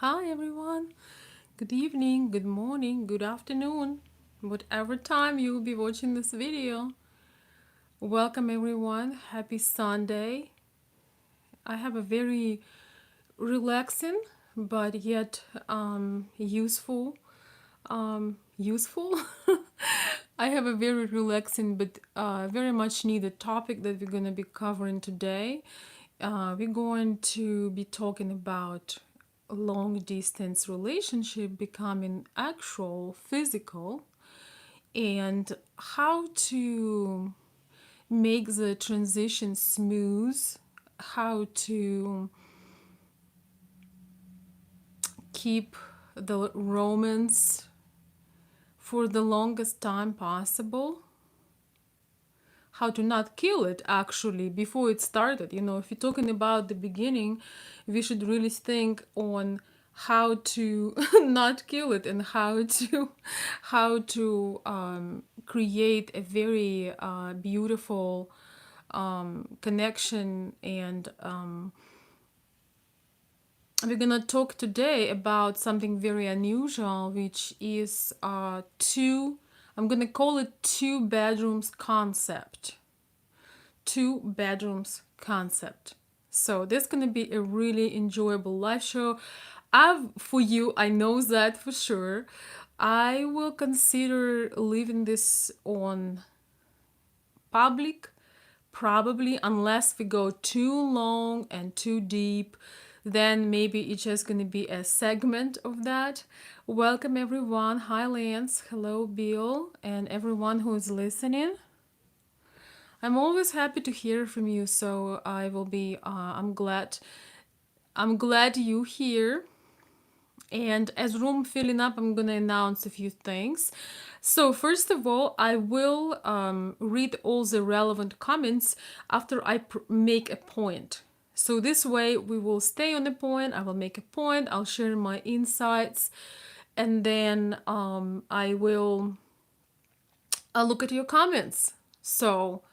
Hi everyone. Good evening, good morning, good afternoon, whatever time you will be watching this video. Welcome everyone. Happy Sunday. I have a very relaxing but yet useful. I have a very relaxing but very much needed topic that we're going to be covering today. We're going to be talking about long distance relationship becoming actual physical and how to make the transition smooth, how to keep the romance for the longest time possible, how to not kill it actually before it started. If you're talking about the beginning, we should really think on how to not kill it and how to create a very beautiful connection. And we're gonna talk today about something very unusual, which is two. I'm gonna call it two bedrooms concept. Two bedrooms concept. So this is gonna be a really enjoyable live show. For you, I know that for sure. I will consider leaving this on public, probably, unless we go too long and too deep. Then maybe it's just going to be a segment of that. Welcome everyone. Hi Lance. Hello Bill and everyone who is listening. I'm always happy to hear from you. So I will be. I'm glad you here. And as room filling up, I'm gonna announce a few things. So first of all, I will read all the relevant comments after I make a point. So this way we will stay on the point. I will make a point. I'll share my insights, and then I'll look at your comments. So,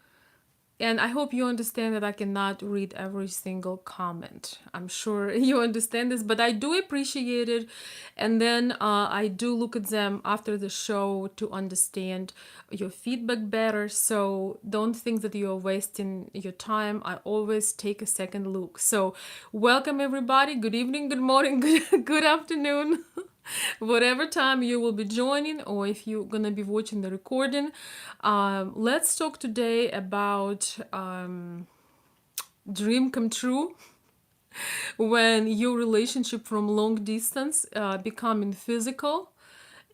and I hope you understand that I cannot read every single comment. I'm sure you understand this, but I do appreciate it. And then I do look at them after the show to understand your feedback better. So don't think that you're wasting your time. I always take a second look. So welcome everybody. Good evening, good morning, good afternoon. Whatever time you will be joining, or if you're gonna be watching the recording. Let's talk today about dream come true when your relationship from long distance becoming physical.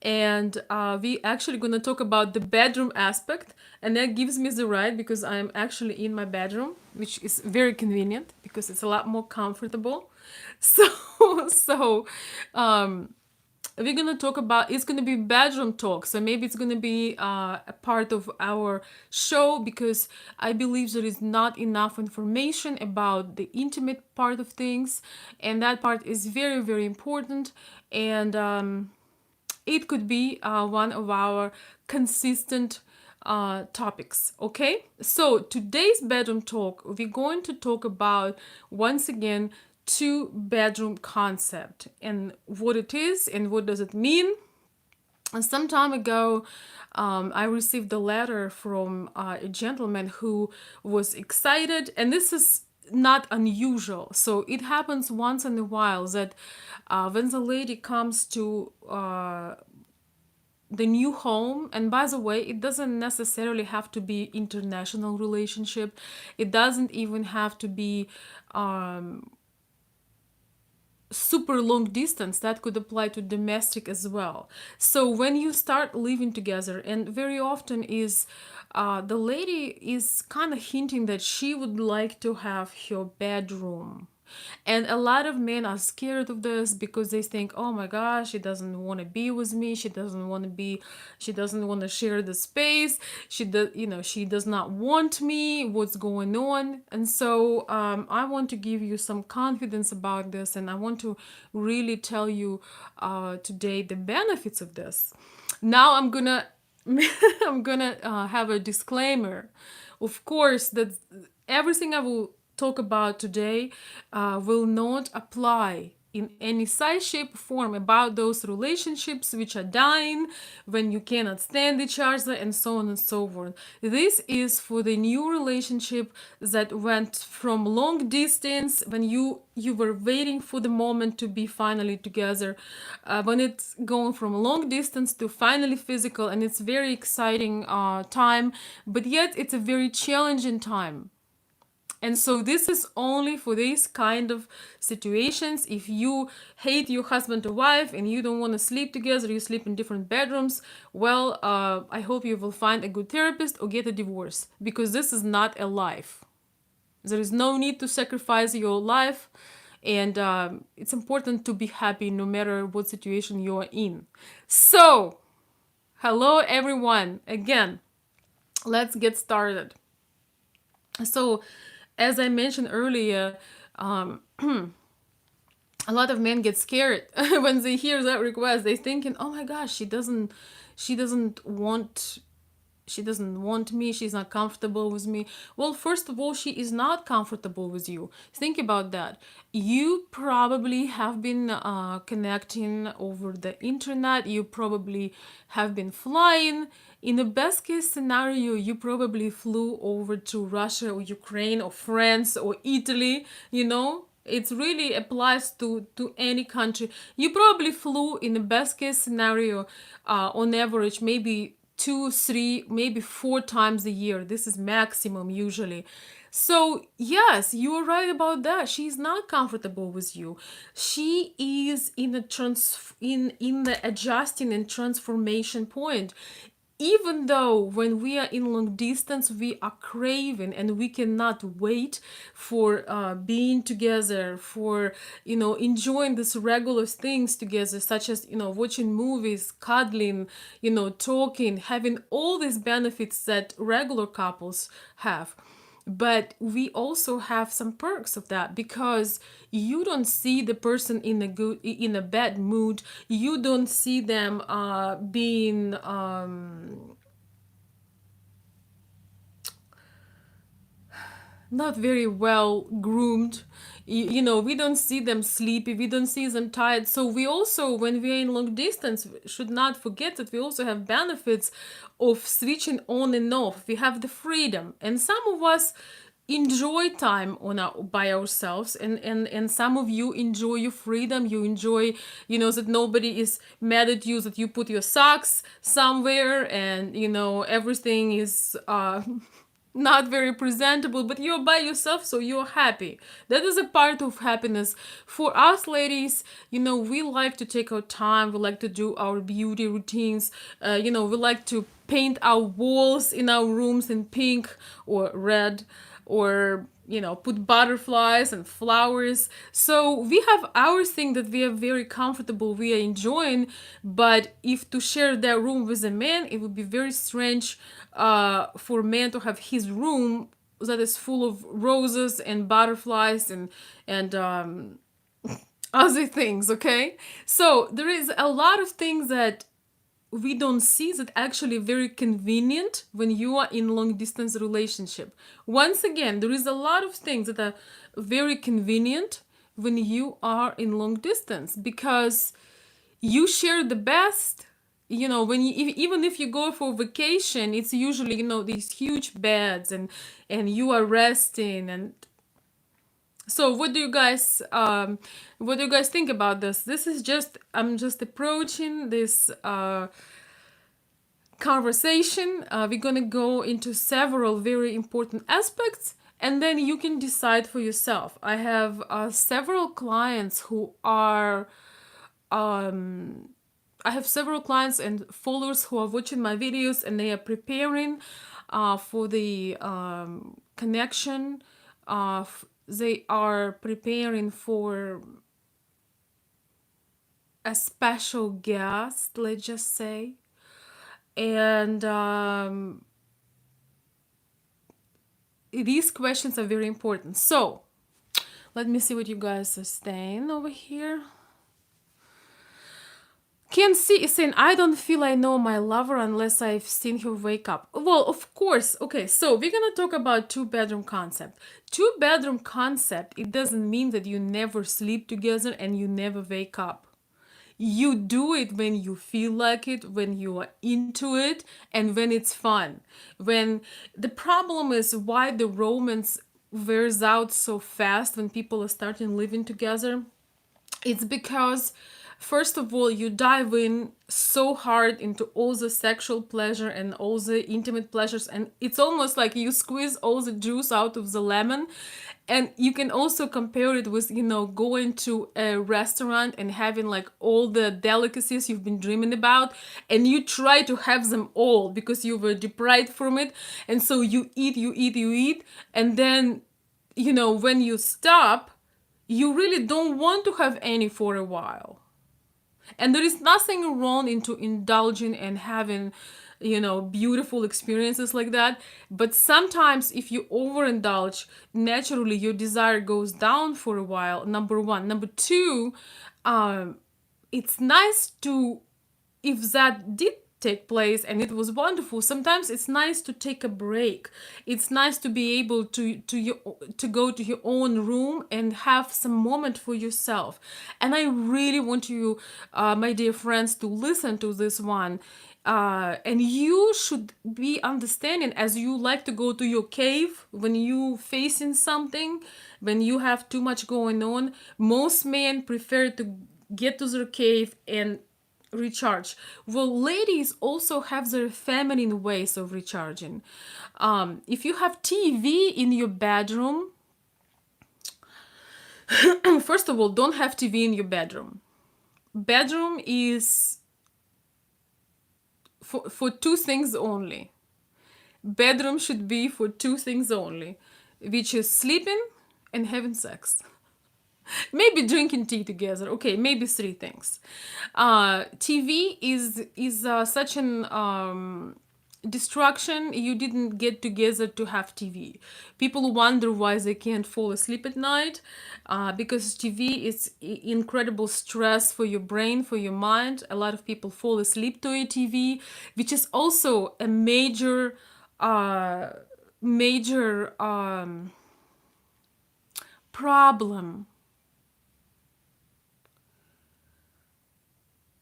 And we actually gonna talk about the bedroom aspect, and that gives me the right because I'm actually in my bedroom, which is very convenient because it's a lot more comfortable. So so we're gonna talk about, it's gonna be bedroom talk, so maybe it's gonna be a part of our show because I believe there is not enough information about the intimate part of things, and that part is very very important. And it could be one of our consistent topics. Okay, so today's bedroom talk, we're going to talk about once again two bedroom concept and what it is and what does it mean. And some time ago, I received a letter from a gentleman who was excited, and this is not unusual. So it happens once in a while that when the lady comes to the new home, and by the way, it doesn't necessarily have to be international relationship. It doesn't even have to be super long distance. That could apply to domestic as well. So when you start living together, and very often is the lady is kind of hinting that she would like to have her bedroom, and a lot of men are scared of this because they think, oh my gosh, she doesn't want to be with me. She doesn't want to share the space. She does not want me. What's going on? And so I want to give you some confidence about this. And I want to really tell you today the benefits of this. Now I'm gonna have a disclaimer. Of course, that everything I will talk about today will not apply in any size, shape, or form about those relationships which are dying, when you cannot stand each other, and so on and so forth. This is for the new relationship that went from long distance, when you were waiting for the moment to be finally together, when it's going from long distance to finally physical, and it's very exciting time, but yet it's a very challenging time. And so this is only for these kind of situations. If you hate your husband or wife and you don't want to sleep together, you sleep in different bedrooms, well, I hope you will find a good therapist or get a divorce, because this is not a life. There is no need to sacrifice your life, and it's important to be happy no matter what situation you are in. So, hello everyone again. Let's get started. So, as I mentioned earlier, um, a lot of men get scared when they hear that request. They thinking, "Oh my gosh, she doesn't want, she doesn't want me. She's not comfortable with me." Well, first of all, she is not comfortable with you. Think about that. You probably have been connecting over the internet. You probably have been flying. In the best case scenario, you probably flew over to Russia or Ukraine or France or Italy, you know? It really applies to any country. You probably flew, in the best case scenario, on average, maybe 2, 3, maybe 4 times a year. This is maximum usually. So yes, you are right about that. She's not comfortable with you. She is in a in the adjusting and transformation point. Even though when we are in long distance, we are craving and we cannot wait for being together, for enjoying these regular things together, such as watching movies, cuddling, talking, having all these benefits that regular couples have. But we also have some perks of that, because you don't see the person in a bad mood. You don't see them being not very well groomed. We don't see them sleepy, we don't see them tired. So we also, when we are in long distance, should not forget that we also have benefits of switching on and off. We have the freedom, and some of us enjoy time by ourselves, and some of you enjoy your freedom. You enjoy, that nobody is mad at you, that you put your socks somewhere, and everything is not very presentable, but you're by yourself, so you're happy. That is a part of happiness. For us ladies, we like to take our time, we like to do our beauty routines, we like to paint our walls in our rooms in pink or red, or put butterflies and flowers. So we have our thing that we are very comfortable, we are enjoying. But if to share that room with a man, it would be very strange for a man to have his room that is full of roses and butterflies and other things. Okay, so there is a lot of things that we don't see that actually very convenient when you are in long distance relationship. Once again, there is a lot of things that are very convenient when you are in long distance, because you share the best. When even if you go for vacation, it's usually these huge beds, and you are resting. And so what do you guys think about this? This is just, I'm just approaching this conversation. We're gonna go into several very important aspects, and then you can decide for yourself. I have several clients who are I have several clients and followers who are watching my videos, and they are preparing for the connection. They are preparing for a special guest, let's just say. And these questions are very important. So let me see what you guys are saying over here. Ken C is saying, I don't feel I know my lover unless I've seen her wake up. Well, of course. Okay, so we're gonna talk about two-bedroom concept. Two-bedroom concept, it doesn't mean that you never sleep together and you never wake up. You do it when you feel like it, when you are into it, and when it's fun. When the problem is why the romance wears out so fast when people are starting living together, it's because first of all you dive in so hard into all the sexual pleasure and all the intimate pleasures, and it's almost like you squeeze all the juice out of the lemon. And you can also compare it with, going to a restaurant and having like all the delicacies you've been dreaming about, and you try to have them all because you were deprived from it. And so you eat, and then, when you stop, you really don't want to have any for a while. And there is nothing wrong into indulging and having, beautiful experiences like that. But sometimes if you overindulge, naturally your desire goes down for a while. Number one. Number two, it's nice to, if that did take place and it was wonderful, sometimes it's nice to take a break. It's nice to be able to go to your own room and have some moment for yourself. And I really want you, my dear friends, to listen to this one. And you should be understanding, as you like to go to your cave when you facing something, when you have too much going on. Most men prefer to get to their cave and recharge. Well, ladies also have their feminine ways of recharging. If you have TV in your bedroom, first of all, don't have TV in your bedroom. Bedroom is for two things only. Bedroom should be for two things only, which is sleeping and having sex. Maybe drinking tea together. Okay, maybe three things. TV is such an distraction. You didn't get together to have TV. People wonder why they can't fall asleep at night, because TV is incredible stress for your brain, for your mind. A lot of people fall asleep to a TV, which is also a major problem.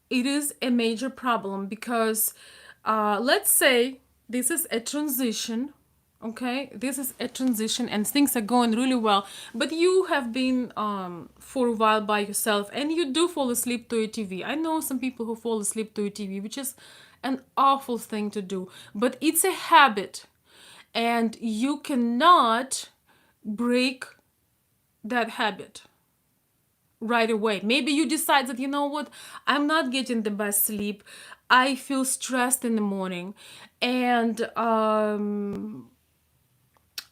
It is a major problem because, let's say this is a transition. Okay, this is a transition and things are going really well, but you have been for a while by yourself and you do fall asleep to a TV. I know some people who fall asleep to a TV, which is an awful thing to do, but it's a habit and you cannot break that habit right away. Maybe you decide that, you know what, I'm not getting the best sleep. I feel stressed in the morning, and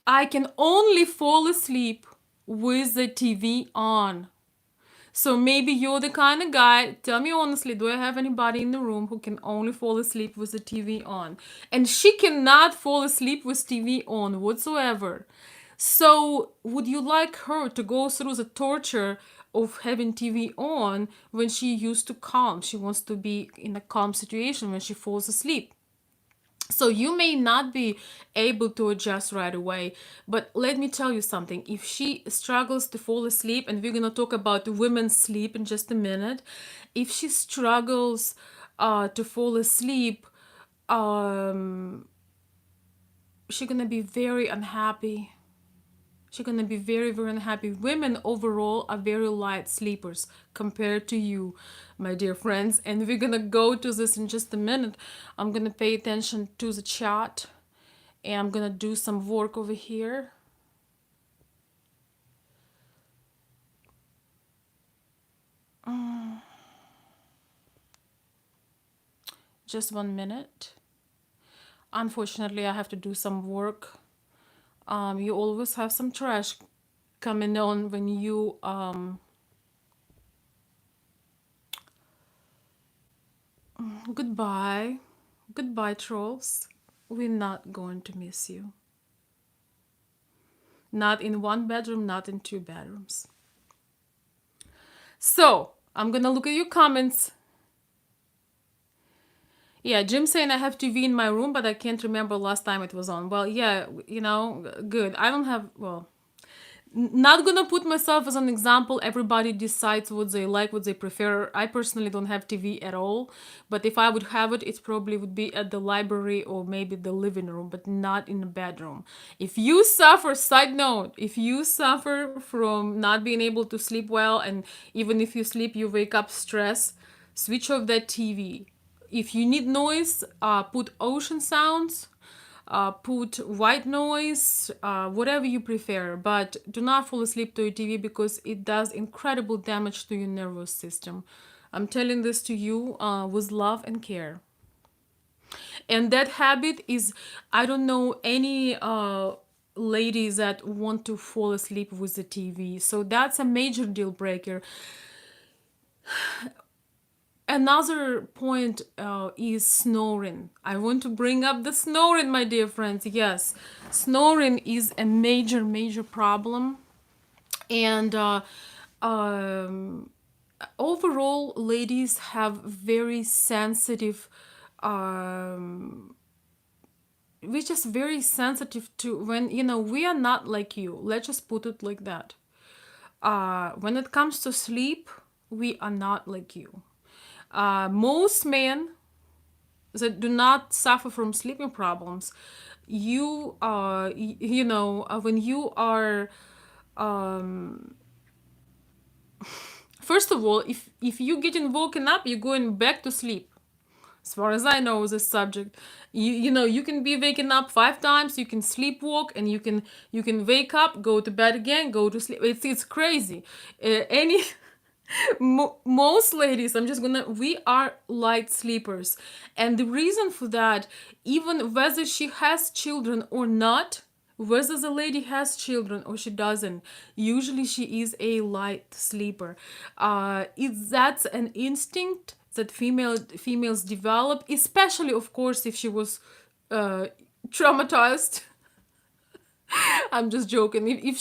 I can only fall asleep with the TV on. So maybe you're the kind of guy, tell me honestly, do I have anybody in the room who can only fall asleep with the TV on? And she cannot fall asleep with TV on whatsoever. So would you like her to go through the torture of having TV on when she used to calm? She wants to be in a calm situation when she falls asleep. So you may not be able to adjust right away, but let me tell you something. If she struggles to fall asleep, and we're gonna talk about women's sleep in just a minute, if she struggles to fall asleep, she's gonna be very unhappy. She's gonna be very, very unhappy. Women overall are very light sleepers compared to you, my dear friends. And we're gonna go to this in just a minute. I'm gonna pay attention to the chat and I'm gonna do some work over here. Just 1 minute. Unfortunately, I have to do some work. You always have some trash coming on when you goodbye. Goodbye, trolls. We're not going to miss you. Not in one bedroom, not in two bedrooms. So, I'm gonna look at your comments. Yeah, Jim saying I have TV in my room, but I can't remember last time it was on. Well, yeah, good. I don't have, well, not gonna put myself as an example. Everybody decides what they like, what they prefer. I personally don't have TV at all, but if I would have it, it probably would be at the library or maybe the living room, but not in the bedroom. If you suffer, side note, if you suffer from not being able to sleep well, and even if you sleep, you wake up stressed, switch off that TV. If you need noise, put ocean sounds, put white noise, whatever you prefer, but do not fall asleep to your TV because it does incredible damage to your nervous system. I'm telling this to you with love and care. And that habit is, I don't know any ladies that want to fall asleep with the TV. So that's a major deal breaker. Another point is snoring. I want to bring up the snoring, my dear friends. Yes, snoring is a major, major problem. And um, overall, ladies have very sensitive, we're just very sensitive to when, we are not like you. Let's just put it like that. When it comes to sleep, we are not like you. Most men that do not suffer from sleeping problems, when you are, first of all, if you getting woken up, you're going back to sleep. As far as I know, this subject, you can be waking up 5 times, you can sleepwalk, and you can wake up, go to bed again, go to sleep. It's crazy. Any most ladies, we are light sleepers, and the reason for that, even whether she has children or not, whether the lady has children or she doesn't, usually she is a light sleeper. That's an instinct that females develop, especially, of course, if she was traumatized. I'm just joking. If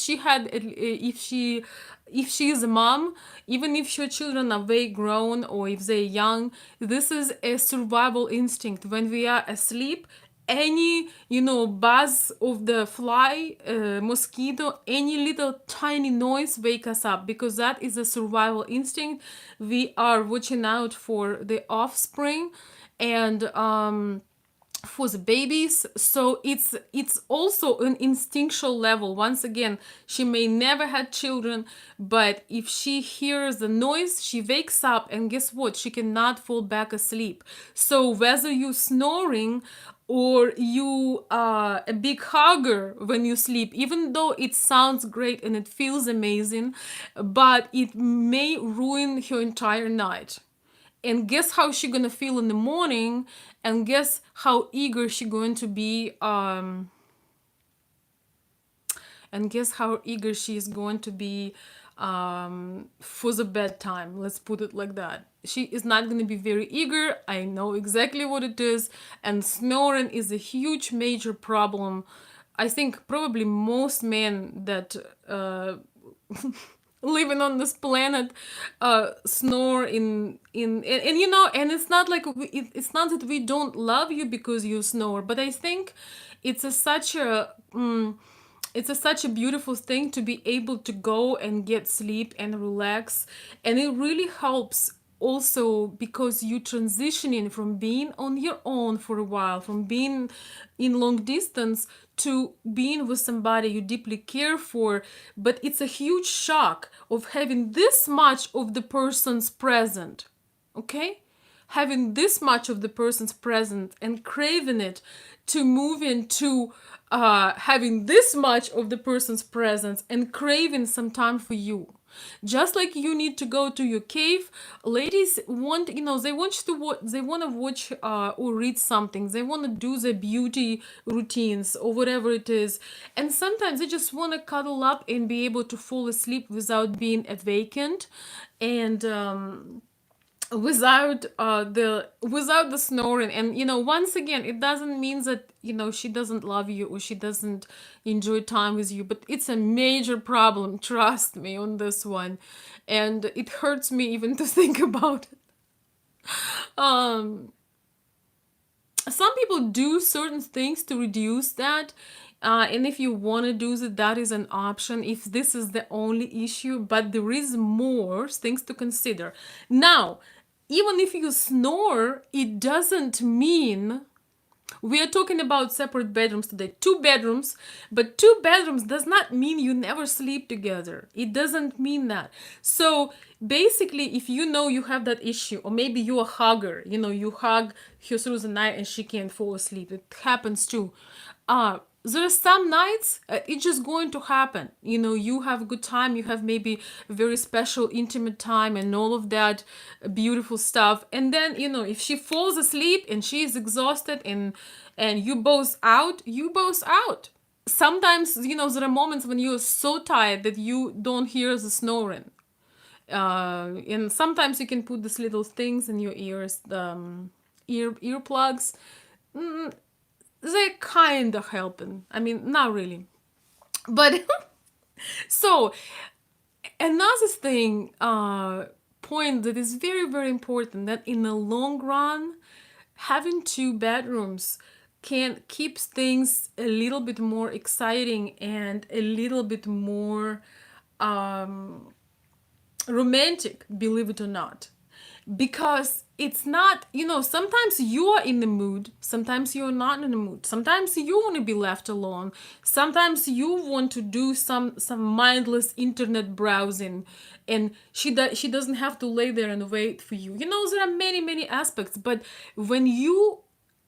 she is a mom, even if your children are very grown or if they're young, this is a survival instinct. When we are asleep, any buzz of the fly, mosquito, any little tiny noise wake us up, because that is a survival instinct. We are watching out for the offspring, and for the babies. So it's also an instinctual level. Once again, she may never had children, but if she hears the noise, she wakes up, and guess what, she cannot fall back asleep. So whether you snoring or you are a big hugger when you sleep, even though it sounds great and it feels amazing, but it may ruin your entire night. And guess how she gonna feel in the morning, and guess how eager she going to be, and guess how eager she is going to be for the bedtime. Let's put it like that. She is not going to be very eager. I know exactly what it is. And snoring is a huge major problem. I think probably most men that living on this planet snore and it's not like it's not that we don't love you because you snore, but I think it's such a beautiful thing to be able to go and get sleep and relax. And it really helps also because you transitioning from being on your own for a while, from being in long distance to being with somebody you deeply care for. But it's a huge shock of having this much of the person's present. Okay? Having this much of the person's present and craving it, to move into having this much of the person's presence and craving some time for you. Just like you need to go to your cave, ladies want, they want you to watch, they want to watch or read something. They want to do their beauty routines or whatever it is. And sometimes they just want to cuddle up and be able to fall asleep without being awakened. And without the snoring. And once again, it doesn't mean that she doesn't love you or she doesn't enjoy time with you, but it's a major problem, trust me on this one. And it hurts me even to think about it. some people do certain things to reduce that. And if you want to do that, that is an option if this is the only issue, but there is more things to consider. Now, even if you snore, it doesn't mean we are talking about separate bedrooms today. Two bedrooms, but two bedrooms does not mean you never sleep together. It doesn't mean that. So basically, if you know you have that issue, or maybe you're a hugger, you hug her through the night and she can't fall asleep. It happens too. There are some nights it's just going to happen. You have a good time, you have maybe a very special intimate time and all of that beautiful stuff, and then if she falls asleep and she is exhausted, and you both out. Sometimes there are moments when you're so tired that you don't hear the snoring, and sometimes you can put these little things in your ears, earplugs. They kind of helping. I mean, not really. But so another thing, point that is very, very important, that in the long run, having two bedrooms can keep things a little bit more exciting and a little bit more romantic, believe it or not. Because it's not, sometimes you are in the mood, sometimes you're not in the mood, sometimes you want to be left alone, sometimes you want to do some mindless internet browsing, and she doesn't have to lay there and wait for you. There are many aspects, but when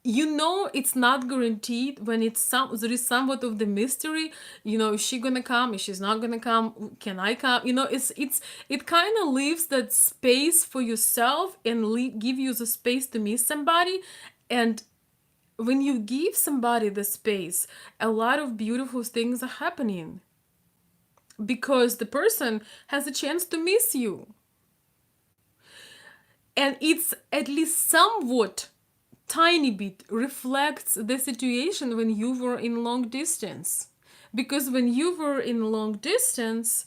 it's not guaranteed, when there is somewhat of the mystery. Is she gonna come, is she's not gonna come, can I come? It kind of leaves that space for yourself, and give you the space to miss somebody. And when you give somebody the space, a lot of beautiful things are happening, because the person has a chance to miss you, and it's at least somewhat tiny bit reflects the situation when you were in long distance. Because when you were in long distance,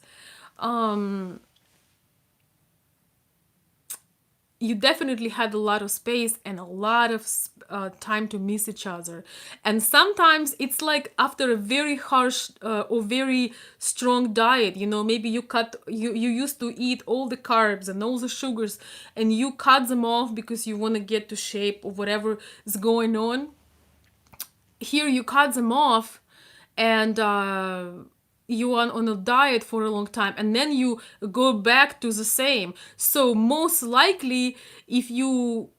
you definitely had a lot of space and a lot of time to miss each other. And sometimes it's like after a very harsh or very strong diet, maybe you used to eat all the carbs and all the sugars, and you cut them off because you want to get to shape or whatever is going on. Here you cut them off, and you are on a diet for a long time, and then you go back to the same. So most likely, if you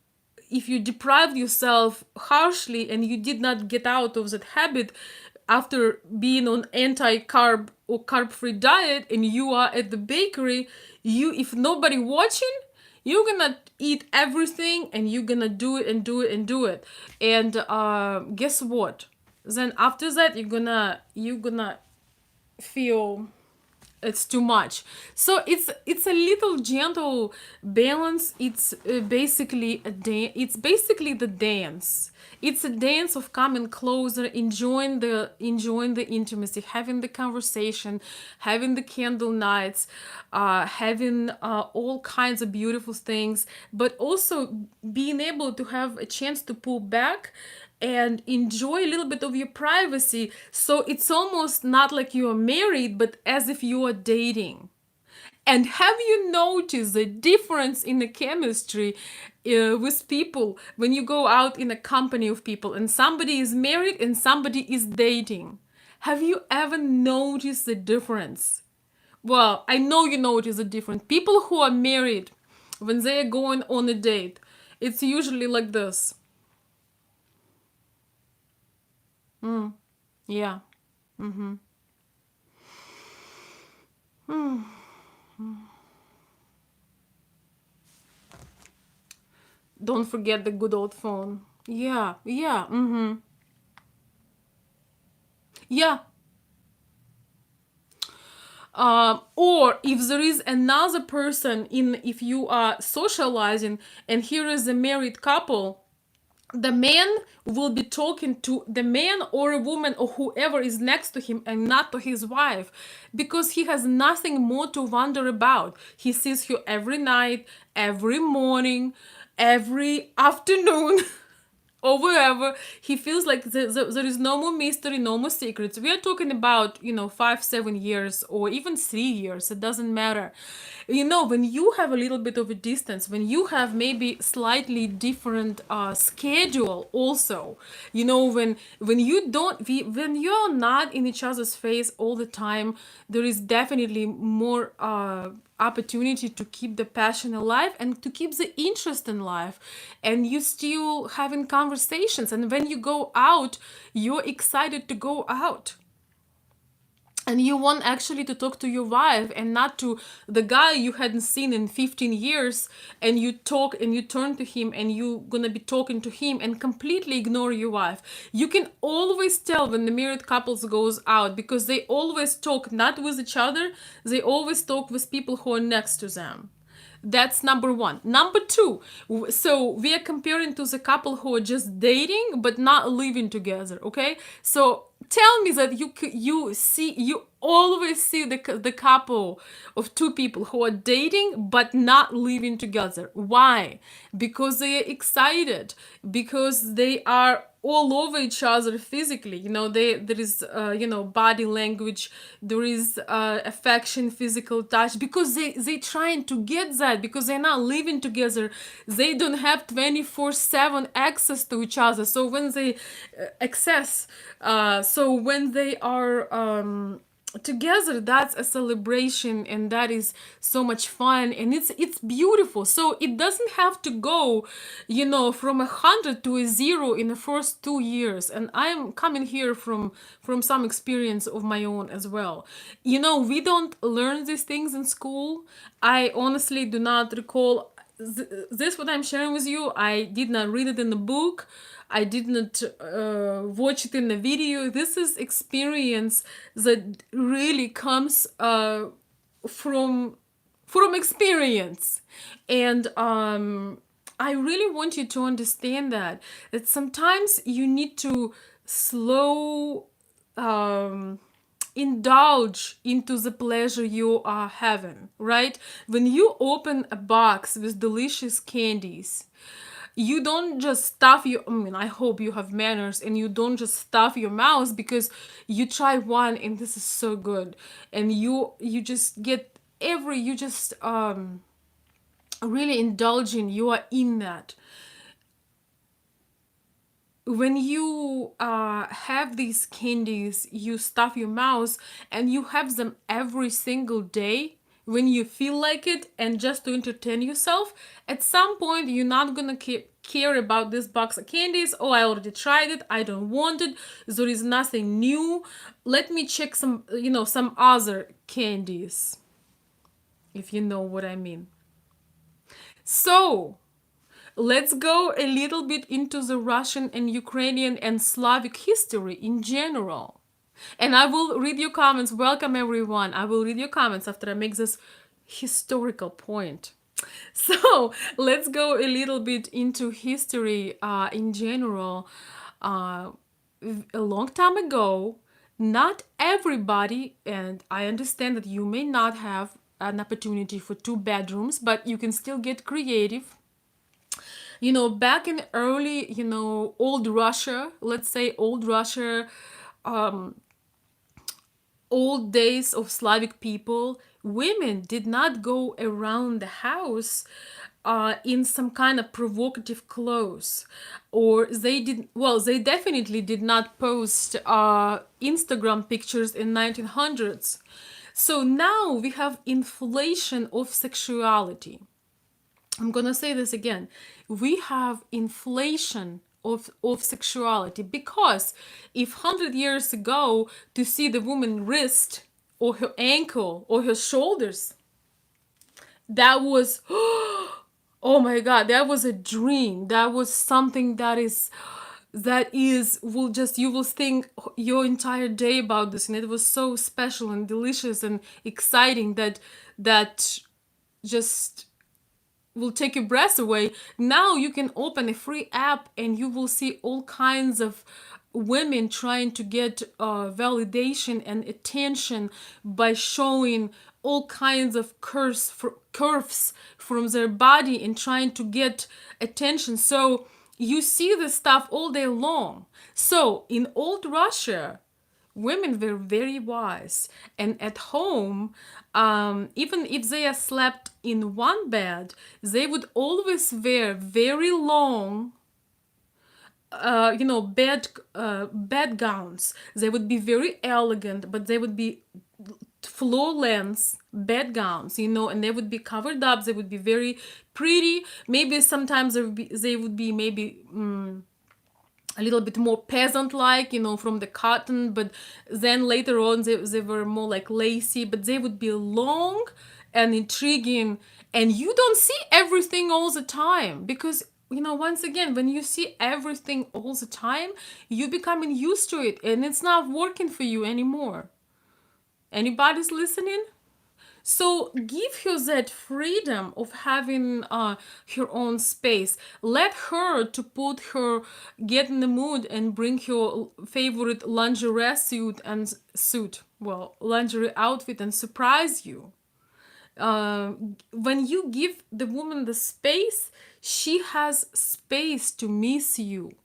deprived yourself harshly and you did not get out of that habit after being on anti-carb or carb-free diet, and you are at the bakery, if nobody watching, you're gonna eat everything, and you're gonna do it and do it and do it. And guess what? Then after that, you're gonna feel it's too much. So it's a little gentle balance. It's basically it's basically the dance. It's a dance of coming closer, enjoying the intimacy, having the conversation, having the candle nights, having all kinds of beautiful things, but also being able to have a chance to pull back and enjoy a little bit of your privacy. So it's almost not like you are married, but as if you are dating. And have you noticed the difference in the chemistry with people when you go out in a company of people and somebody is married and somebody is dating? Have you ever noticed the difference? Well, I know you notice the difference. People who are married, when they are going on a date, it's usually like this. Yeah. Don't forget the good old phone. Yeah, yeah, yeah. Or if there is another person if you are socializing, and here is a married couple, the man will be talking to the man or a woman or whoever is next to him, and not to his wife, because he has nothing more to wonder about. He sees her every night, every morning, every afternoon. or wherever, he feels like there is no more mystery, no more secrets. We are talking about, 5 7 years or even 3 years, it doesn't matter. When you have a little bit of a distance, when you have maybe slightly different schedule also, when you don't when you're not in each other's face all the time, there is definitely more opportunity to keep the passion alive and to keep the interest in life, and you still having conversations, and when you go out, you're excited to go out, and you want actually to talk to your wife and not to the guy you hadn't seen in 15 years, and you talk and you turn to him and you're gonna be talking to him and completely ignore your wife. You can always tell when the married couples goes out, because they always talk not with each other, they always talk with people who are next to them. That's number one. Number two, so we are comparing to the couple who are just dating but not living together. Okay, so tell me that you always see the couple of two people who are dating but not living together. Why? Because they are excited, because they are all over each other physically. There is body language, there is affection, physical touch, because they trying to get that, because they're not living together, they don't have 24/7 access to each other. So when they so when they are together, that's a celebration, and that is so much fun, and it's beautiful. So it doesn't have to go from 100 to a 0 in the first 2 years, and I'm coming here from some experience of my own as well. We don't learn these things in school. I honestly do not recall this what I'm sharing with you. I did not read it in the book, I did not watch it in the video. This is experience that really comes from experience, and I really want you to understand that sometimes you need to slow indulge into the pleasure you are having, right? When you open a box with delicious candies, you don't just stuff your, I hope you have manners, and you don't just stuff your mouth because you try one and this is so good, and you just get you just really indulging, you are in that. When you have these candies, you stuff your mouth and you have them every single day when you feel like it, and just to entertain yourself, at some point you're not gonna care about this box of candies. Oh, I already tried it, I don't want it, there is nothing new, let me check some other candies, if you know what I mean. So let's go a little bit into the Russian and Ukrainian and Slavic history in general. And I will read your comments. Welcome, everyone. I will read your comments after I make this historical point. So let's go a little bit into history in general. A long time ago, not everybody, and I understand that you may not have an opportunity for 2 bedrooms, but you can still get creative. Back in early, old Russia, let's say old Russia, old days of Slavic people, women did not go around the house in some kind of provocative clothes, or they definitely did not post Instagram pictures in 1900s. So now we have inflation of sexuality. I'm gonna say this again. We have inflation of sexuality, because if 100 years ago, to see the woman wrist or her ankle or her shoulders, that was oh my god, that was a dream, that was something that is will just, you will think your entire day about this, and it was so special and delicious and exciting that just will take your breath away. Now you can open a free app and you will see all kinds of women trying to get validation and attention by showing all kinds of curves from their body and trying to get attention. So You see this stuff all day long. So in old Russia, women were very wise, and at home, even if they are slept in one bed, they would always wear very long bed gowns. They would be very elegant, but they would be floor length bed gowns, and they would be covered up. They would be very pretty. Maybe sometimes they would be maybe a little bit more peasant like, from the cotton, but then later on they were more like lacy, but they would be long and intriguing. And you don't see everything all the time, because once again, when you see everything all the time, you becoming used to it, and it's not working for you anymore. Anybody's listening? So give her that freedom of having her own space. Let her to get in the mood and bring her favorite lingerie lingerie outfit and surprise you. When you give the woman the space, she has space to miss you.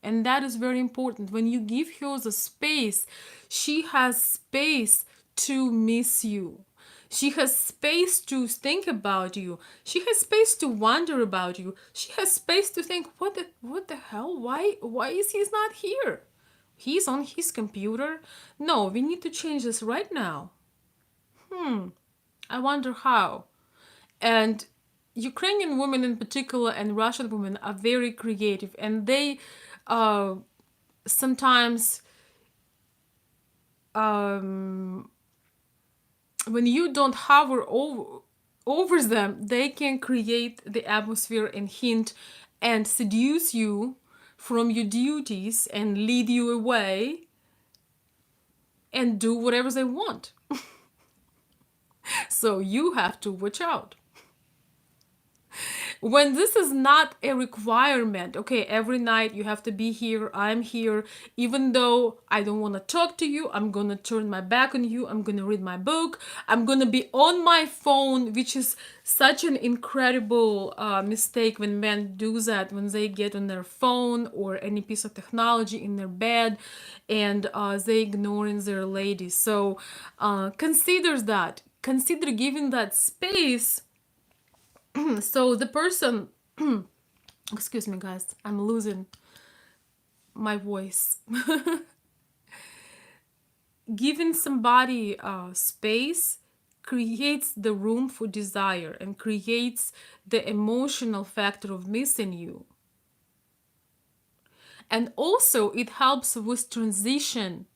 And that is very important. When you give her the space, she has space to miss you. She has space to think about you. She has space to wonder about you. She has space to think, what the hell? Why is he not here? He's on his computer. No, we need to change this right now. I wonder how. And Ukrainian women in particular and Russian women are very creative, and they sometimes, when you don't hover over them, they can create the atmosphere and hint and seduce you from your duties and lead you away and do whatever they want. So you have to watch out. When this is not a requirement, okay, every night you have to be here, I'm here, even though I don't want to talk to you, I'm gonna turn my back on you, I'm gonna read my book, I'm gonna be on my phone, which is such an incredible mistake when men do that, when they get on their phone or any piece of technology in their bed, and they ignoring their ladies. So consider giving that space. So the person, excuse me guys, I'm losing my voice. Giving somebody space creates the room for desire and creates the emotional factor of missing you. And also it helps with transition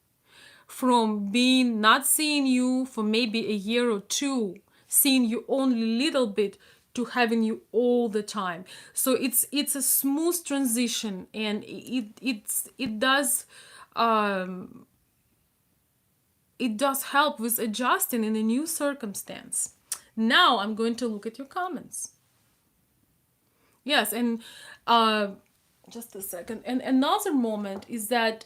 from being not seeing you for maybe a year or two, seeing you only little bit, to having you all the time. So it's a smooth transition, and it does help with adjusting in a new circumstance. Now I'm going to look at your comments. Yes, and just a second. And another moment is that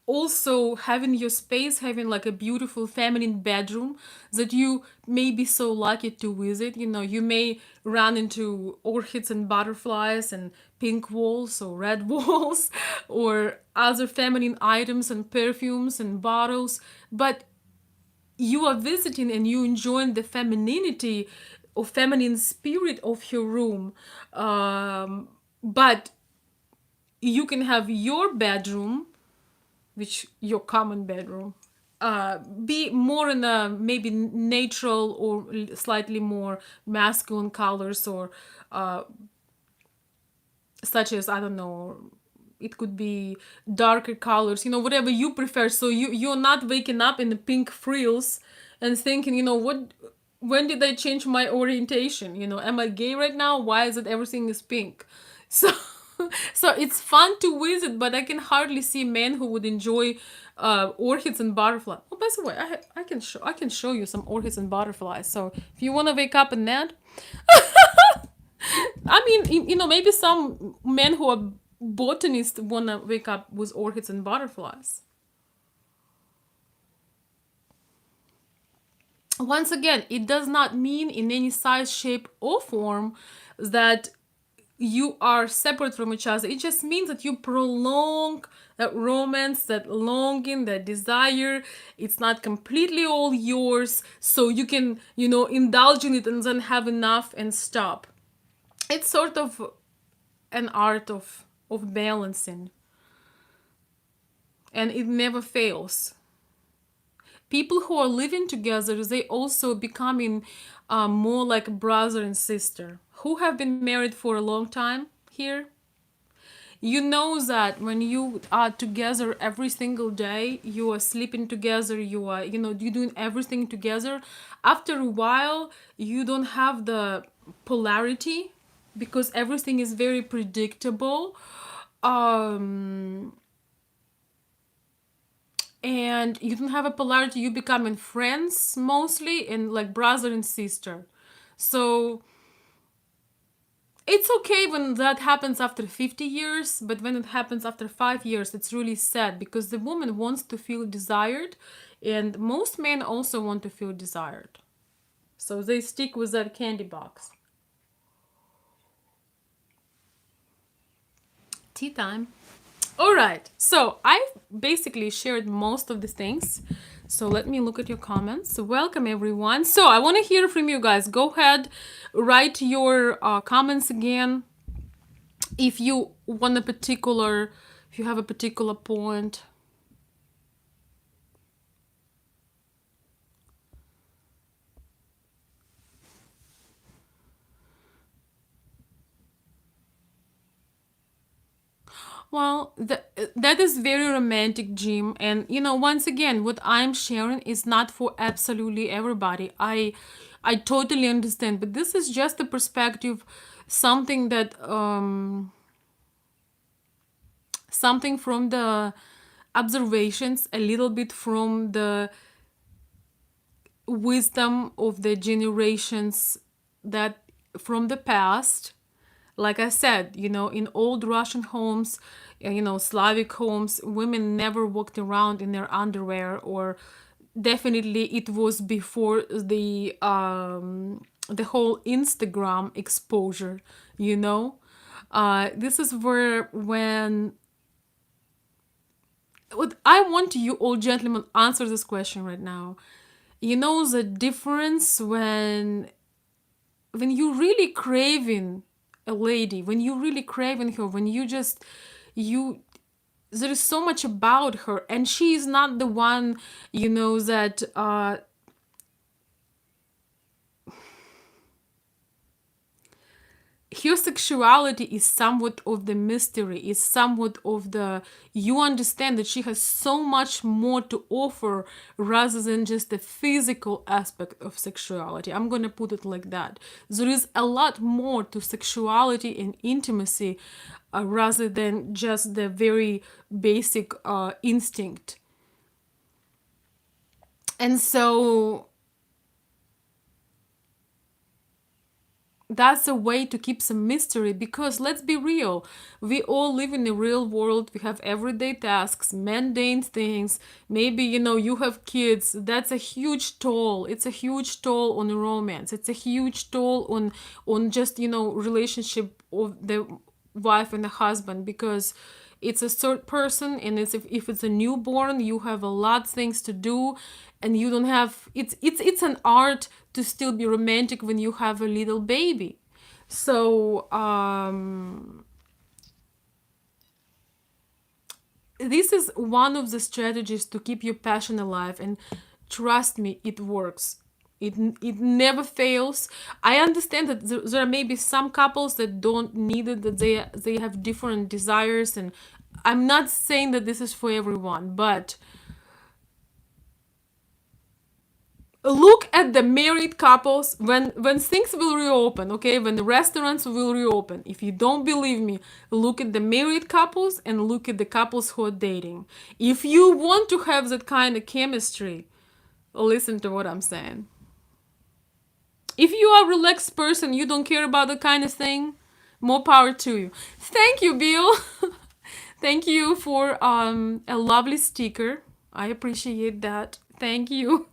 also having your space, having like a beautiful feminine bedroom that you may be so lucky to visit. You may run into orchids and butterflies and pink walls or red walls or other feminine items and perfumes and bottles, but you are visiting and you enjoying the femininity or feminine spirit of your room. But you can have your bedroom, which your common bedroom, be more in a maybe natural or slightly more masculine colors, or such as, I don't know, it could be darker colors, whatever you prefer. So you're not waking up in the pink frills and thinking, when did I change my orientation? Am I gay right now? Why is it everything is pink? So so it's fun to visit, but I can hardly see men who would enjoy orchids and butterflies. Oh, by the way, I can show you some orchids and butterflies. So if you want to wake up in that, I mean, maybe some men who are botanists want to wake up with orchids and butterflies. Once again, it does not mean in any size, shape, or form that you are separate from each other. It just means that you prolong that romance, that longing, that desire. It's not completely all yours, so you can, indulge in it and then have enough and stop. It's sort of an art of balancing, and it never fails. People who are living together, they also becoming more like brother and sister who have been married for a long time here. You know that when you are together every single day, you are sleeping together, you are, you're doing everything together. After a while, you don't have the polarity because everything is very predictable. Um, and you don't have a polarity, you becoming friends mostly and like brother and sister. So it's okay when that happens after 50 years, but when it happens after 5 years, it's really sad because the woman wants to feel desired, and most men also want to feel desired. So they stick with that candy box. Tea time. All right. So I basically shared most of the things. So let me look at your comments. So welcome everyone. So I want to hear from you guys. Go ahead, write your comments again. If you want a particular, if you have a particular point. Well, that is very romantic, Jim. And once again, what I'm sharing is not for absolutely everybody. I totally understand, but this is just a perspective, something that something from the observations, a little bit from the wisdom of the generations that from the past. Like I said, in old Russian homes, Slavic homes, women never walked around in their underwear, or definitely it was before the whole Instagram exposure, this is where when what I want you all gentlemen answer this question right now. You know the difference when you really craving a lady, when you really craving her, when you just you there is so much about her, and she is not the one, that her sexuality is somewhat of the mystery, is somewhat of the, you understand that she has so much more to offer rather than just the physical aspect of sexuality. I'm gonna put it like that. There is a lot more to sexuality and intimacy rather than just the very basic instinct. And so that's a way to keep some mystery, because let's be real, we all live in the real world, we have everyday tasks, mundane things. Maybe you have kids. That's a huge toll. It's a huge toll on romance. It's a huge toll on just relationship of the wife and the husband, because it's a third person, and if it's a newborn, you have a lot of things to do, and you don't have, it's an art to still be romantic when you have a little baby. So this is one of the strategies to keep your passion alive, and trust me, it works. It never fails. I understand that there may be some couples that don't need it, that they have different desires, and I'm not saying that this is for everyone, but look at the married couples when things will reopen, okay, when the restaurants will reopen. If you don't believe me, look at the married couples and look at the couples who are dating. If you want to have that kind of chemistry, listen to what I'm saying. If you are a relaxed person, you don't care about that kind of thing, more power to you. Thank you, Bill. Thank you for a lovely sticker. I appreciate that. Thank you.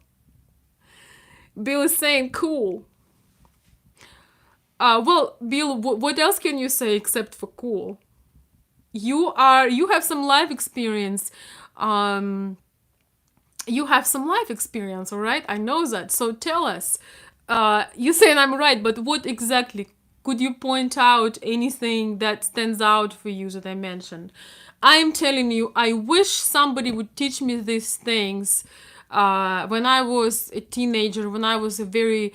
Bill is saying cool. Well, Bill, what else can you say except for cool? You have some life experience. Um, you have some life experience, all right? I know that. So tell us. You saying I'm right, but what exactly? Could you point out anything that stands out for you that I mentioned? I'm telling you, I wish somebody would teach me these things when I was a teenager, when I was a very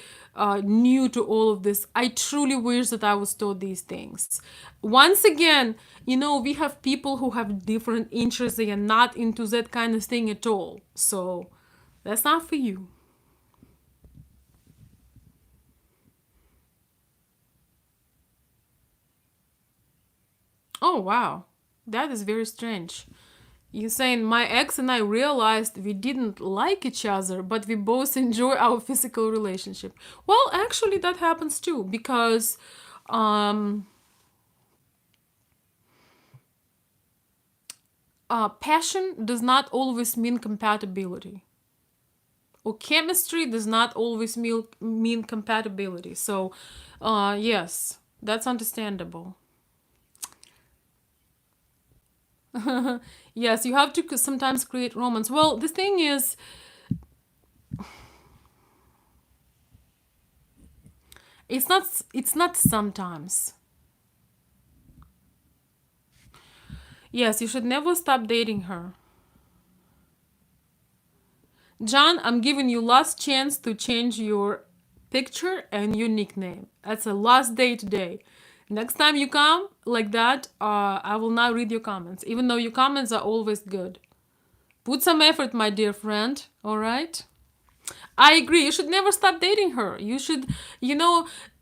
new to all of this. I truly wish that I was taught these things. Once again, we have people who have different interests. They are not into that kind of thing at all. So that's not for you. Oh, wow. That is very strange. You're saying my ex and I realized we didn't like each other, but we both enjoy our physical relationship. Well, actually, that happens too, because um, passion does not always mean compatibility, or chemistry does not always mean compatibility. So, yes, that's understandable. Yes, you have to sometimes create romance. Well, the thing is, it's not sometimes. Yes, you should never stop dating her. John, I'm giving you last chance to change your picture and your nickname. That's a last day today. Next time you come like that, I will not read your comments, even though your comments are always good. Put some effort, my dear friend, all right? I agree. You should never stop dating her. You should,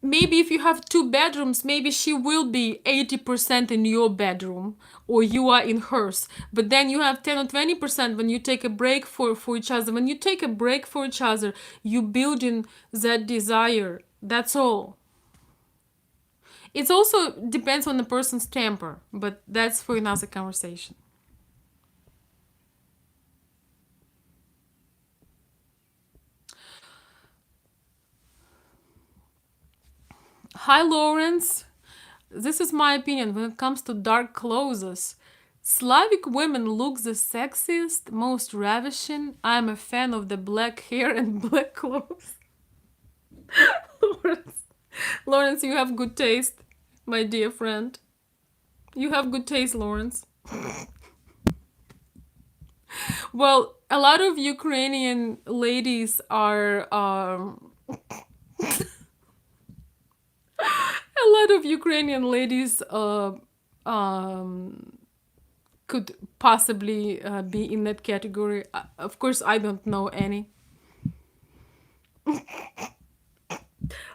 maybe if you have two bedrooms, maybe she will be 80% in your bedroom or you are in hers. But then you have 10 or 20% when you take a break for each other. When you take a break for each other, you build in that desire. That's all. It also depends on the person's temper, but that's for another conversation. Hi, Lawrence. This is my opinion when it comes to dark clothes. Slavic women look the sexiest, most ravishing. I'm a fan of the black hair and black clothes. Lawrence, Lawrence, you have good taste, my dear friend. You have good taste, Lawrence. Well, a lot of Ukrainian ladies are a lot of Ukrainian ladies um, could possibly be in that category. Of course, I don't know any.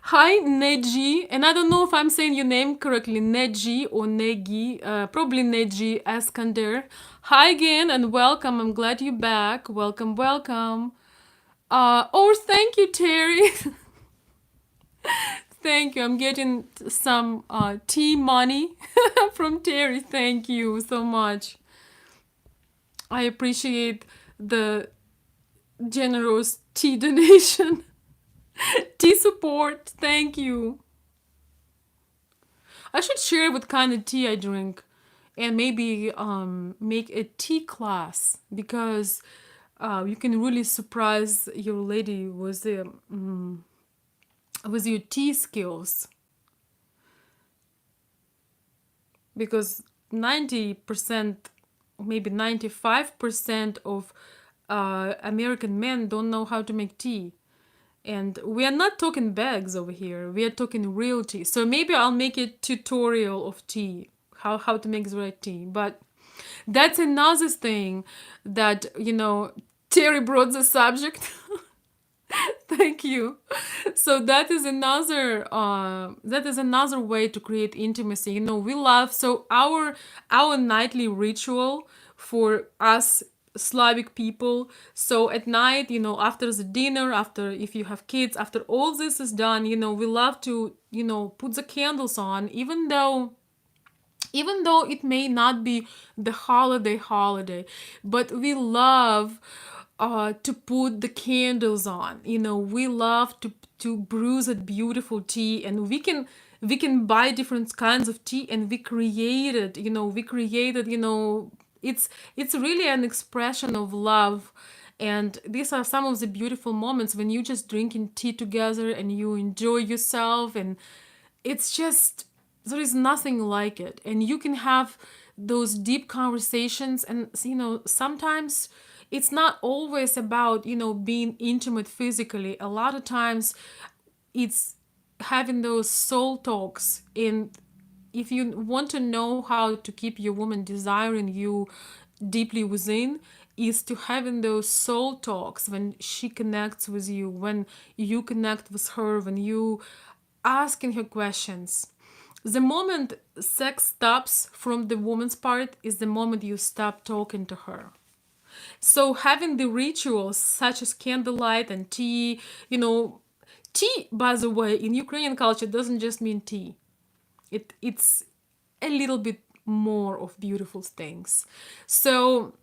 Hi, Neji, and I don't know if I'm saying your name correctly, Neji or Negi, probably Neji Eskander. Hi again and welcome. I'm glad you're back. Welcome, welcome. Oh, thank you, Terry. Thank you. I'm getting some tea money from Terry. Thank you so much. I appreciate the generous tea donation. Tea support. Thank you. I should share what kind of tea I drink and maybe make a tea class because you can really surprise your lady with your tea skills because 90%, maybe 95% of American men don't know how to make tea. And we are not talking bags over here. We are talking real tea. So maybe I'll make a tutorial of tea, how to make the right tea. But that's another thing that, Terry brought the subject. Thank you. So that is another way to create intimacy. We love so our nightly ritual for us Slavic people. So at night, after the dinner, after if you have kids, after all this is done, we love to, put the candles on, even though it may not be the holiday, but we love to put the candles on. We love to brew that beautiful tea, and we can We can buy different kinds of tea, and we created, it's really an expression of love. And these are some of the beautiful moments when you just drinking tea together and you enjoy yourself, and it's just, there is nothing like it. And you can have those deep conversations, and sometimes it's not always about being intimate physically. A lot of times it's having those soul talks. In If you want to know how to keep your woman desiring you deeply within, is to having those soul talks when she connects with you, when you connect with her, when you asking her questions. The moment sex stops from the woman's part is the moment you stop talking to her. So having the rituals such as candlelight and tea, tea, by the way, in Ukrainian culture doesn't just mean tea. It's a little bit more of beautiful things. So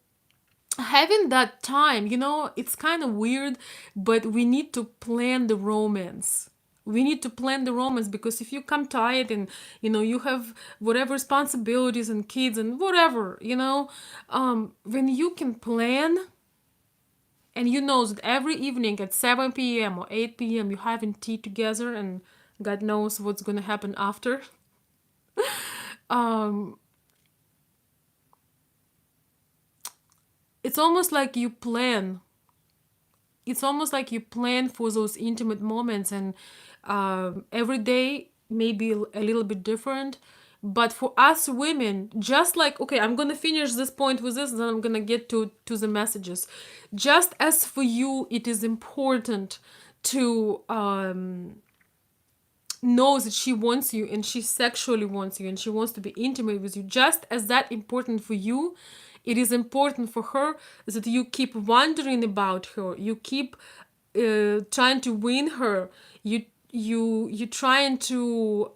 having that time, it's kind of weird, but we need to plan the romance. We need to plan the romance, because if you come tired and you have whatever responsibilities and kids and whatever, when you can plan, and you know that every evening at 7 p.m. or 8 p.m. you're having tea together, and God knows what's gonna happen after. um it's almost like you plan it's almost like you plan for those intimate moments. And every day may be a little bit different, but for us women, just like, okay, I'm gonna finish this point with this, and then I'm gonna get to the messages. Just as for you it is important to know that she wants you, and she sexually wants you, and she wants to be intimate with you, just as that important for you, it is important for her that you keep wondering about her, you keep trying to win her, you trying to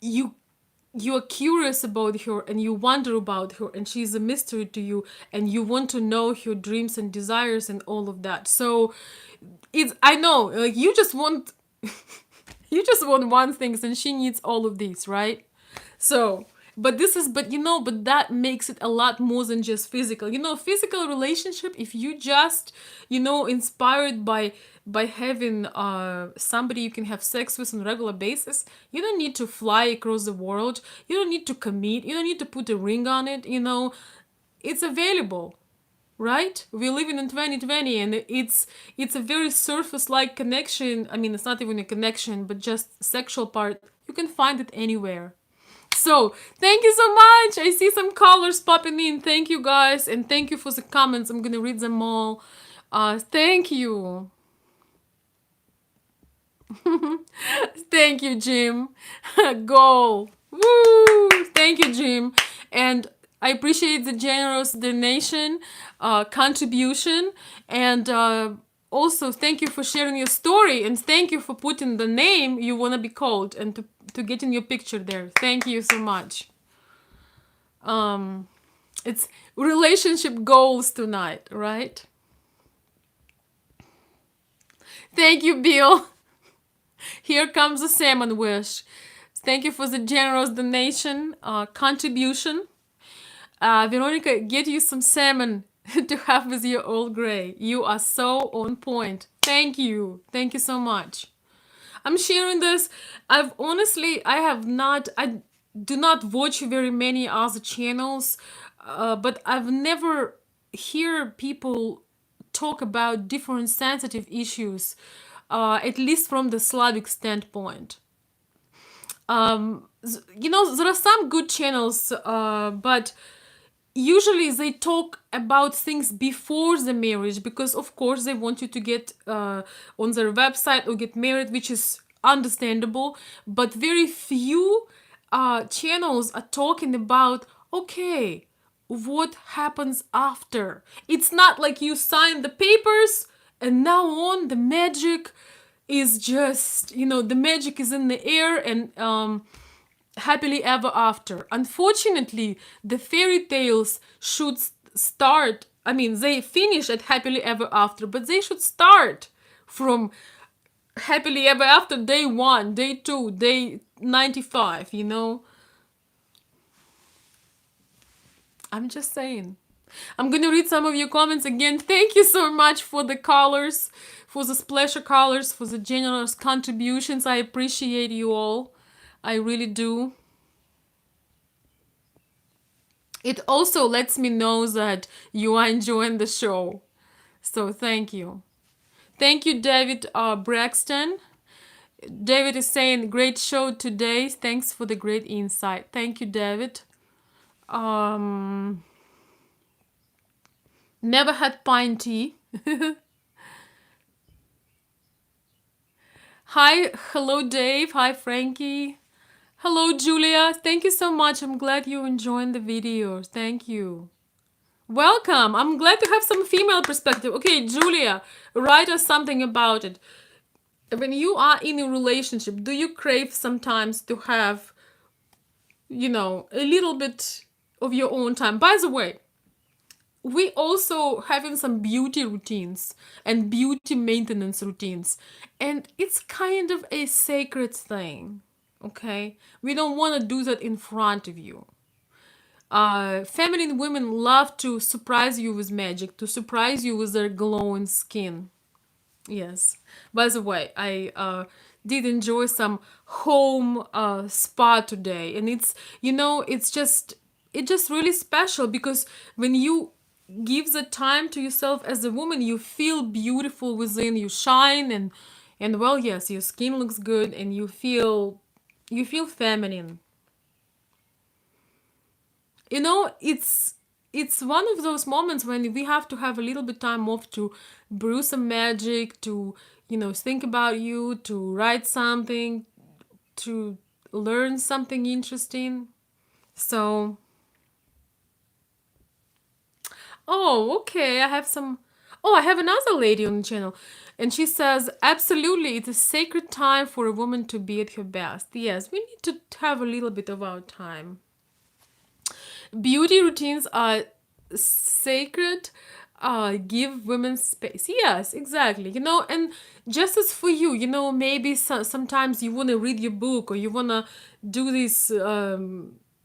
you you are curious about her, and you wonder about her, and she's a mystery to you, and you want to know her dreams and desires and all of that. So it's, I know, like, you just want one thing, and she needs all of these, right? So, but that makes it a lot more than just physical. Physical relationship, if you just, inspired by having somebody you can have sex with on a regular basis, you don't need to fly across the world. You don't need to commit. You don't need to put a ring on it. It's available, right? We're living in 2020, and it's a very surface like connection. I mean, it's not even a connection, but just sexual part. You can find it anywhere. So thank you so much. I see some colors popping in. Thank you guys, and thank you for the comments. I'm gonna read them all. Thank you. Thank you, Jim. Goal. Woo! Thank you, Jim. And I appreciate the generous donation, contribution, and also thank you for sharing your story, and thank you for putting the name you want to be called, and to getting your picture there. Thank you so much. It's relationship goals tonight, right? Thank you, Bill. Here comes a salmon wish. Thank you for the generous donation, contribution. Veronika, get you some salmon to have with your Earl Grey. You are so on point. Thank you. Thank you so much. I'm sharing this. I do not watch very many other channels, but I've never hear people talk about different sensitive issues, at least from the Slavic standpoint. There are some good channels, but usually they talk about things before the marriage, because of course they want you to get on their website or get married, which is understandable. But very few channels are talking about, okay, what happens after. It's not like you sign the papers and now on the magic is just, the magic is in the air, and happily ever after. Unfortunately, the fairy tales should start. I mean, they finish at happily ever after, but they should start from happily ever after day 1, day 2, day 95, you know. I'm just saying. I'm gonna read some of your comments again. Thank you so much for the colors, for the splasher colors, for the generous contributions. I appreciate you all. I really do. It also lets me know that you are enjoying the show. So thank you. Thank you, David Braxton. David is saying, great show today. Thanks for the great insight. Thank you, David. Um, Never had pine tea. Hi, hello, Dave. Hi, Frankie. Hello, Julia. Thank you so much. I'm glad you enjoying the videos. Thank you. Welcome. I'm glad to have some female perspective. Okay, Julia, write us something about it. When you are in a relationship, do you crave sometimes to have, a little bit of your own time? By the way, we also having some beauty routines and beauty maintenance routines, and it's kind of a sacred thing. Okay, we don't want to do that in front of you. Feminine women love to surprise you with magic, to surprise you with their glowing skin. Yes. By the way, I did enjoy some home spa today, and it's just really special because when you give the time to yourself as a woman, you feel beautiful within. You shine, and well, yes, your skin looks good, and you feel feminine. It's one of those moments when we have to have a little bit time off to brew some magic, to think about you, to write something, to learn something interesting. So, oh, okay, I have another lady on the channel, and she says, absolutely, it's a sacred time for a woman to be at her best. Yes, we need to have a little bit of our time. Beauty routines are sacred. Give women space. Yes, exactly. And just as for you, maybe sometimes you want to read your book, or you want to do this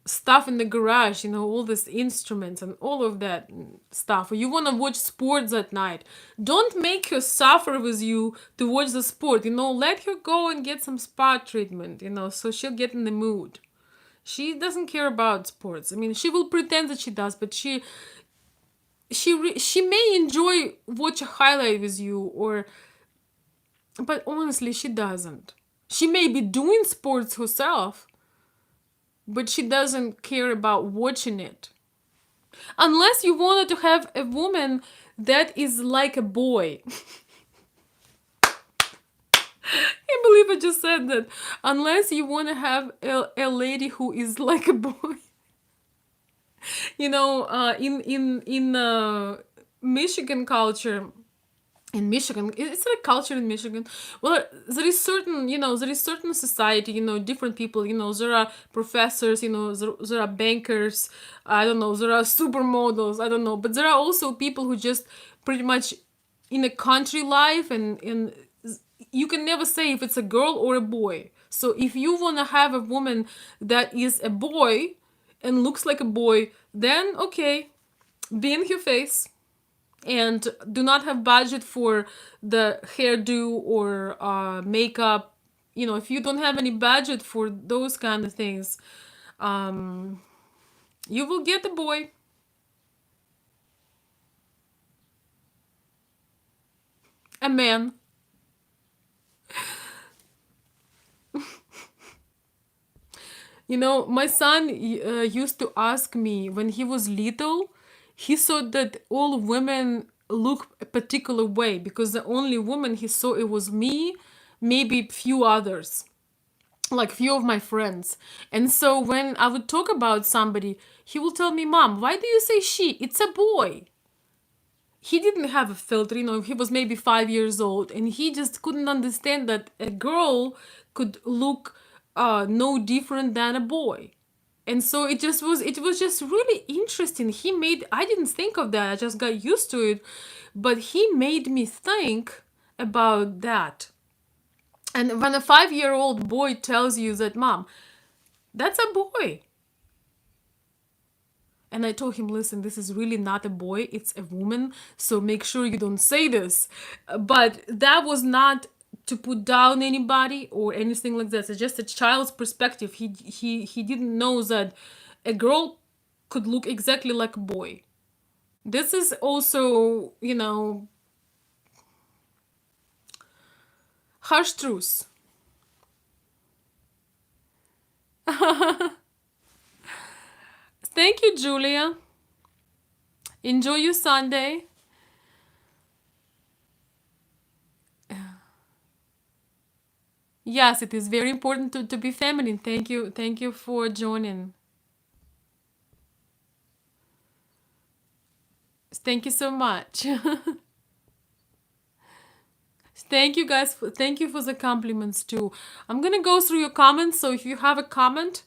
stuff in the garage, all these instruments and all of that stuff, or you want to watch sports at night. Don't make her suffer with you to watch the sport. Let her go and get some spa treatment, so she'll get in the mood. She doesn't care about sports. I mean, she will pretend that she does, but she may enjoy watch a highlight with you, but honestly, she doesn't. She may be doing sports herself, but she doesn't care about watching it. Unless you wanted to have a woman that is like a boy. I believe I just said that. Unless you want to have a lady who is like a boy. In Michigan culture, in Michigan, it's like culture in Michigan. Well, there is certain society, different people, there are professors, there are bankers, I don't know, there are supermodels, I don't know, but there are also people who just pretty much in a country life, and you can never say if it's a girl or a boy. So if you want to have a woman that is a boy and looks like a boy, then okay, be in her face, and do not have budget for the hairdo or makeup. If you don't have any budget for those kind of things, you will get a boy. A man. My son used to ask me when he was little. He thought that all women look a particular way because the only woman he saw, it was me, maybe few others, like few of my friends. And so when I would talk about somebody, he will tell me, "Mom, why do you say she? It's a boy." He didn't have a filter, he was maybe 5 years old, and he just couldn't understand that a girl could look no different than a boy. And so it was just really interesting. I didn't think of that, I just got used to it, but he made me think about that. And when a 5-year-old boy tells you that, Mom, that's a boy. And I told him, listen, this is really not a boy, it's a woman, so make sure you don't say this. But that was not to put down anybody or anything like that. It's just a child's perspective. He didn't know that a girl could look exactly like a boy. This is also, harsh truth. Thank you, Julia. Enjoy your Sunday. Yes, it is very important to be feminine. Thank you. Thank you for joining. Thank you so much. Thank you guys. Thank you for the compliments too. I'm gonna go through your comments. So if you have a comment,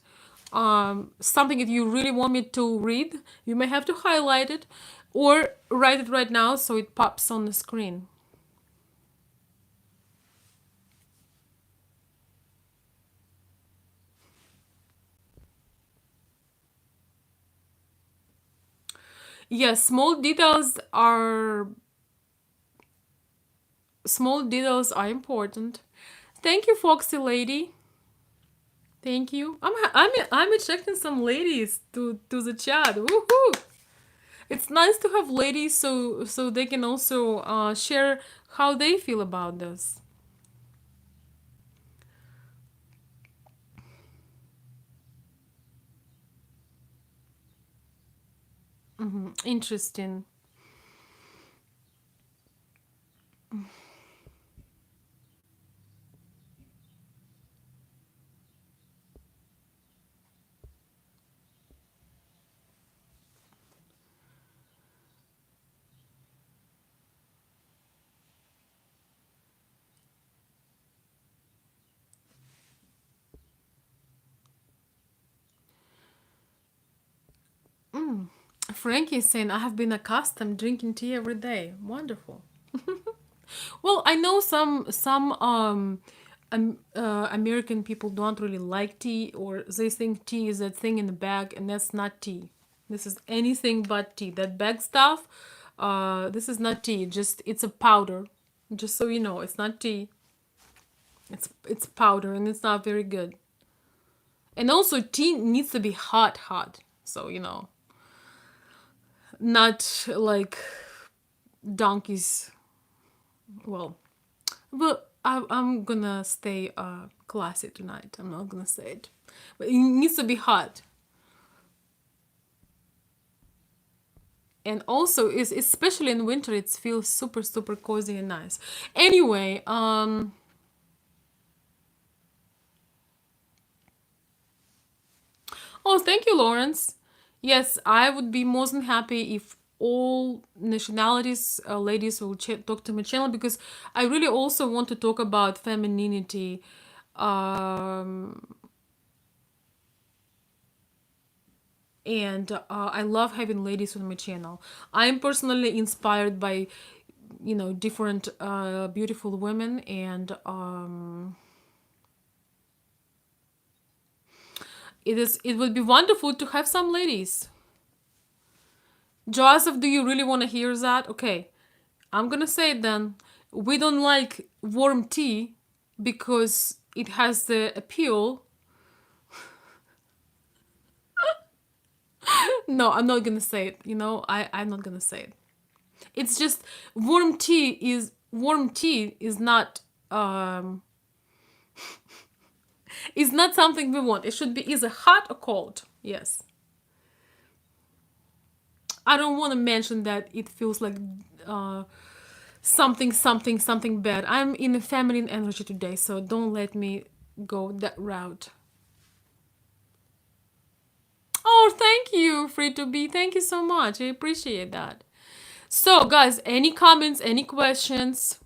something that you really want me to read, you may have to highlight it or write it right now so it pops on the screen. Yes, small details are important. Thank you, Foxy Lady. Thank you. I'm attracting some ladies to the chat. Woohoo! It's nice to have ladies so they can also share how they feel about this. Interesting. Frankie is saying I have been accustomed drinking tea every day. Wonderful. Well, I know some American people don't really like tea, or they think tea is that thing in the bag, and that's not tea. This is anything but tea. That bag stuff, this is not tea. Just it's a powder. Just so you know, it's not tea. It's powder, and it's not very good. And also, tea needs to be hot, hot. So not like donkeys. Well, but I'm gonna stay classy tonight. I'm not gonna say it, but it needs to be hot. And also, is especially in winter, it feels super super cozy and nice. Anyway, oh, thank you, Lawrence. Yes, I would be more than happy if all nationalities, ladies will talk to my channel, because I really also want to talk about femininity. Um, and I love having ladies on my channel. I'm personally inspired by, different beautiful women, and it would be wonderful to have some ladies. Joseph, do you really want to hear that? Okay, I'm gonna say it then. We don't like warm tea because it has the appeal. No, I'm not gonna say it. I'm not gonna say it. It's just warm tea is not is not something we want. It should be either hot or cold. Yes. I don't want to mention that it feels like uh, something bad. I'm in a feminine energy today, so don't let me go that route. Oh, thank you, Free to Be. Thank you so much. I appreciate that. So, guys, any comments, any questions?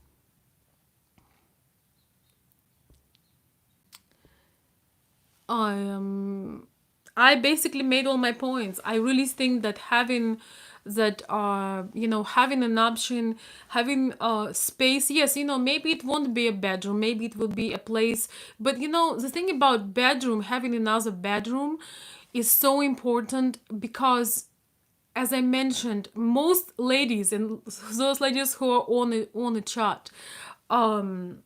I I basically made all my points. I really think that having that having an option, having space, yes, maybe it won't be a bedroom, maybe it will be a place, but the thing about bedroom, having another bedroom is so important because, as I mentioned, most ladies and those ladies who are on the chat, um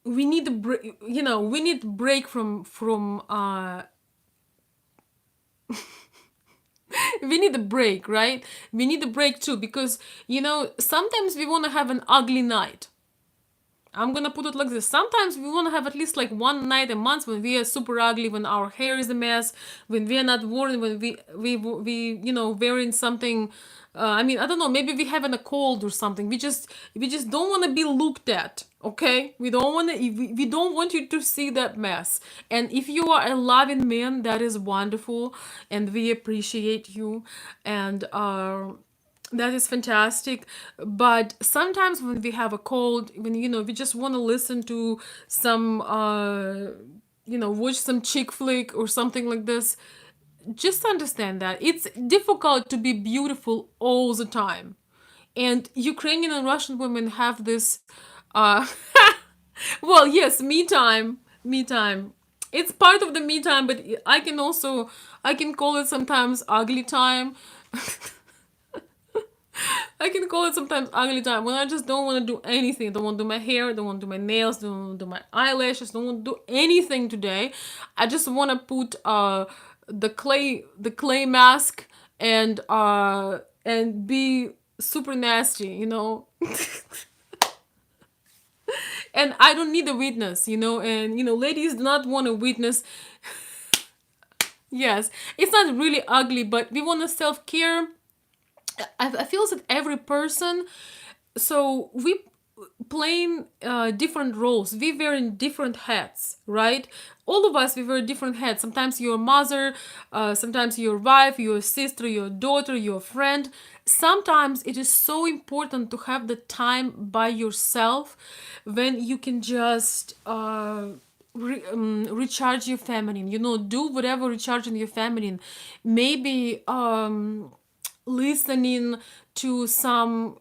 we need a break, we need break from we need a break, right? We need a break too, because sometimes we want to have an ugly night. I'm gonna put it like this. Sometimes we want to have at least like one night a month when we are super ugly, when our hair is a mess, when we are not worn, when we wearing something. I mean, I don't know. Maybe we having a cold or something. We just don't want to be looked at. Okay, we don't want you to see that mess. And if you are a loving man, that is wonderful, and we appreciate you. And that is fantastic. But sometimes when we have a cold, when we just want to listen to some watch some chick flick or something like this, just understand that it's difficult to be beautiful all the time. And Ukrainian and Russian women have this uh well, yes, me time. Me time. It's part of the me time, but I can call it sometimes ugly time. I can call it sometimes ugly time when I just don't want to do anything. Don't want to do my hair, don't want to do my nails, don't want to do my eyelashes, don't want to do anything today. I just want to put the clay mask and be super nasty, and I don't need a witness, and ladies do not want a witness. Yes, it's not really ugly, but we want to self care. I feel that every person, so we playing different roles, we wearing different hats, right? All of us, we wear different hats. Sometimes your mother, sometimes your wife, your sister, your daughter, your friend. Sometimes it is so important to have the time by yourself when you can just recharge your feminine, do whatever recharging your feminine. Maybe listening to some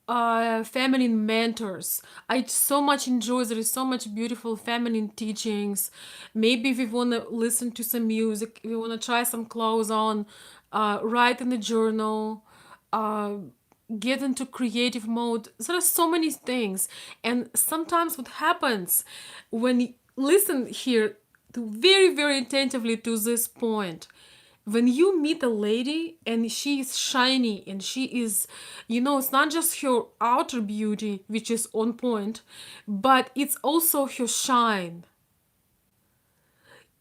feminine mentors. I so much enjoy. There is so much beautiful feminine teachings. Maybe we want to listen to some music. We want to try some clothes on. Write in the journal. Uh, get into creative mode. There are so many things, and sometimes what happens when you listen here to very very attentively to this point, when you meet a lady and she is shiny and she is, it's not just her outer beauty which is on point, but it's also her shine.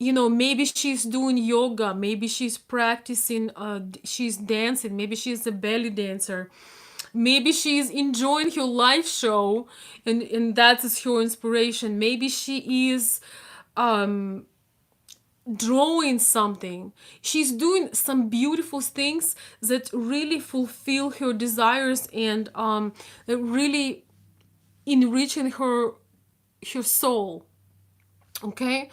Maybe she's doing yoga, maybe she's practicing, she's dancing, maybe she's a belly dancer, maybe she's enjoying her live show, and that is her inspiration. Maybe she is um drawing something. She's doing some beautiful things that really fulfill her desires and that really enriching her soul. Okay,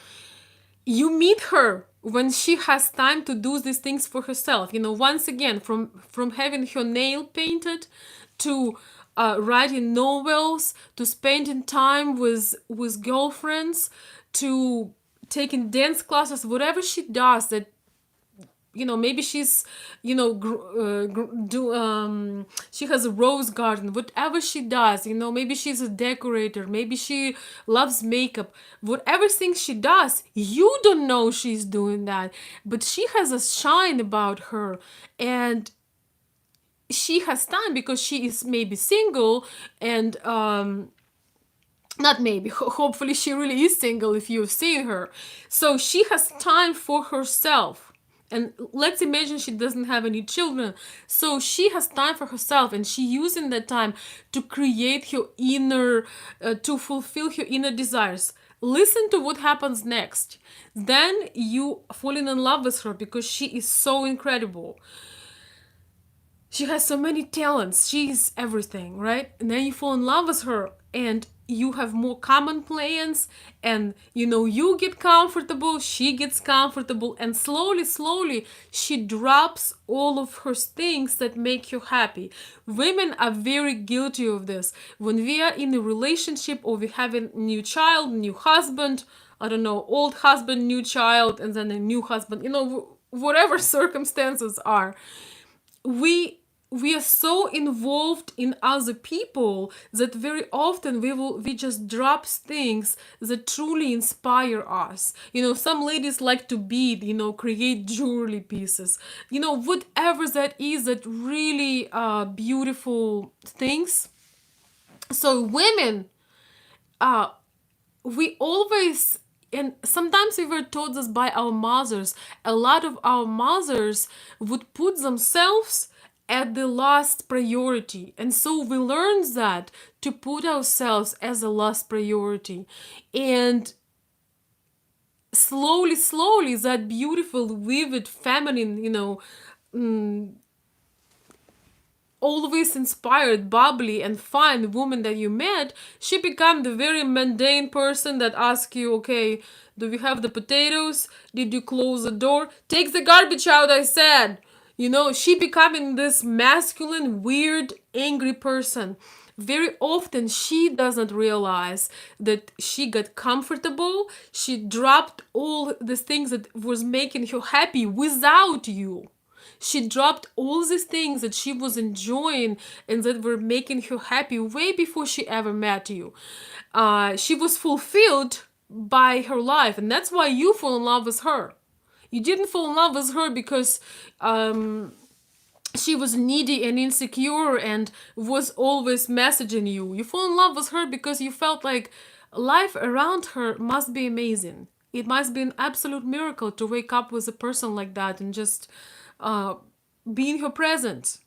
you meet her when she has time to do these things for herself. Once again, from having her nail painted to writing novels, to spending time with girlfriends, to taking dance classes, whatever she does that, maybe she's, she has a rose garden, whatever she does, maybe she's a decorator, maybe she loves makeup, whatever things she does, you don't know she's doing that, but she has a shine about her, and she has time because she is maybe single, and not maybe, hopefully she really is single if you've seen her, so she has time for herself. And let's imagine she doesn't have any children, so she has time for herself, and she using that time to create her inner, to fulfill her inner desires. Listen to what happens next. Then you falling in love with her because she is so incredible. She has so many talents. She's everything, right? And then you fall in love with her, and you have more common plans, and you get comfortable, she gets comfortable, and slowly she drops all of her things that make you happy. Women are very guilty of this. When we are in a relationship, or we have a new child, new husband, I don't know, old husband, new child, and then a new husband, whatever circumstances are, we we are so involved in other people that very often we just drop things that truly inspire us. Some ladies like to bead, create jewelry pieces, whatever that is, that really beautiful things. So women, uh we always, and sometimes we were taught this by our mothers, a lot of our mothers would put themselves at the last priority, and so we learned that to put ourselves as a last priority. And slowly that beautiful, vivid, feminine, always inspired, bubbly, and fun woman that you met, she became the very mundane person that asks you, okay, do we have the potatoes? Did you close the door? Take the garbage out, I said. She becoming this masculine, weird, angry person. Very often she doesn't realize that she got comfortable. She dropped all the things that was making her happy without you. She dropped all these things that she was enjoying and that were making her happy way before she ever met you. She was fulfilled by her life, and that's why you fall in love with her. You didn't fall in love with her because she was needy and insecure and was always messaging you. You fall in love with her because you felt like life around her must be amazing. It must be an absolute miracle to wake up with a person like that and just uh, be in her presence.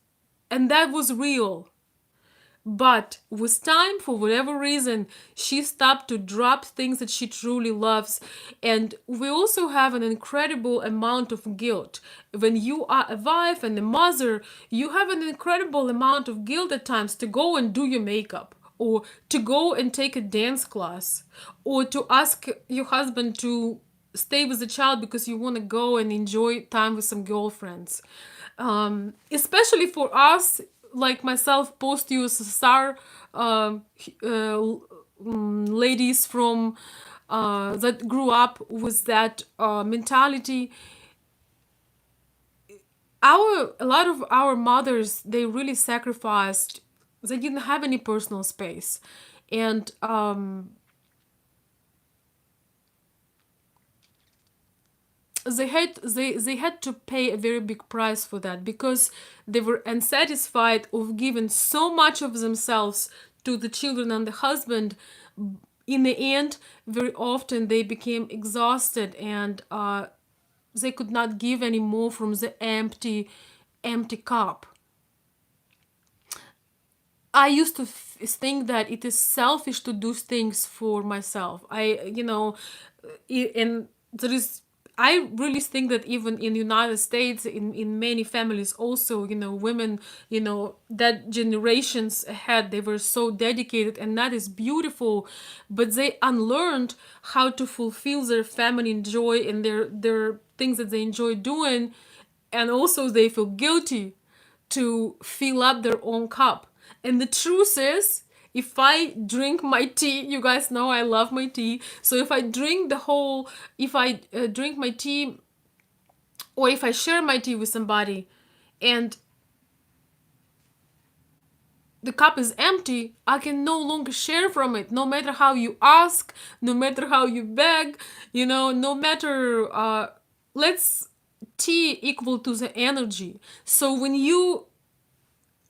And that was real. But with time, for whatever reason, she stopped to drop things that she truly loves. And we also have an incredible amount of guilt. When you are a wife and a mother, you have an incredible amount of guilt at times to go and do your makeup, or to go and take a dance class, or to ask your husband to stay with the child because you want to go and enjoy time with some girlfriends. Especially for us, like myself, post USSR, ladies from that grew up with that mentality. A lot of our mothers, they really sacrificed. They didn't have any personal space, and they had to pay a very big price for that, because they were unsatisfied of giving so much of themselves to the children and the husband. In the end, very often they became exhausted, and they could not give any more from the empty cup. I used to think that it is selfish to do things for myself. And there is, I really think that even in the United States, in many families also, women, that generations ahead, they were so dedicated, and that is beautiful, but they unlearned how to fulfill their feminine joy and their things that they enjoy doing, and also they feel guilty to fill up their own cup. And the truth is, if I drink my tea, you guys know I love my tea. So if I drink my tea, or if I share my tea with somebody, and the cup is empty, I can no longer share from it. No matter how you ask, no matter how you beg, no matter, let's tea equal to the energy. So when you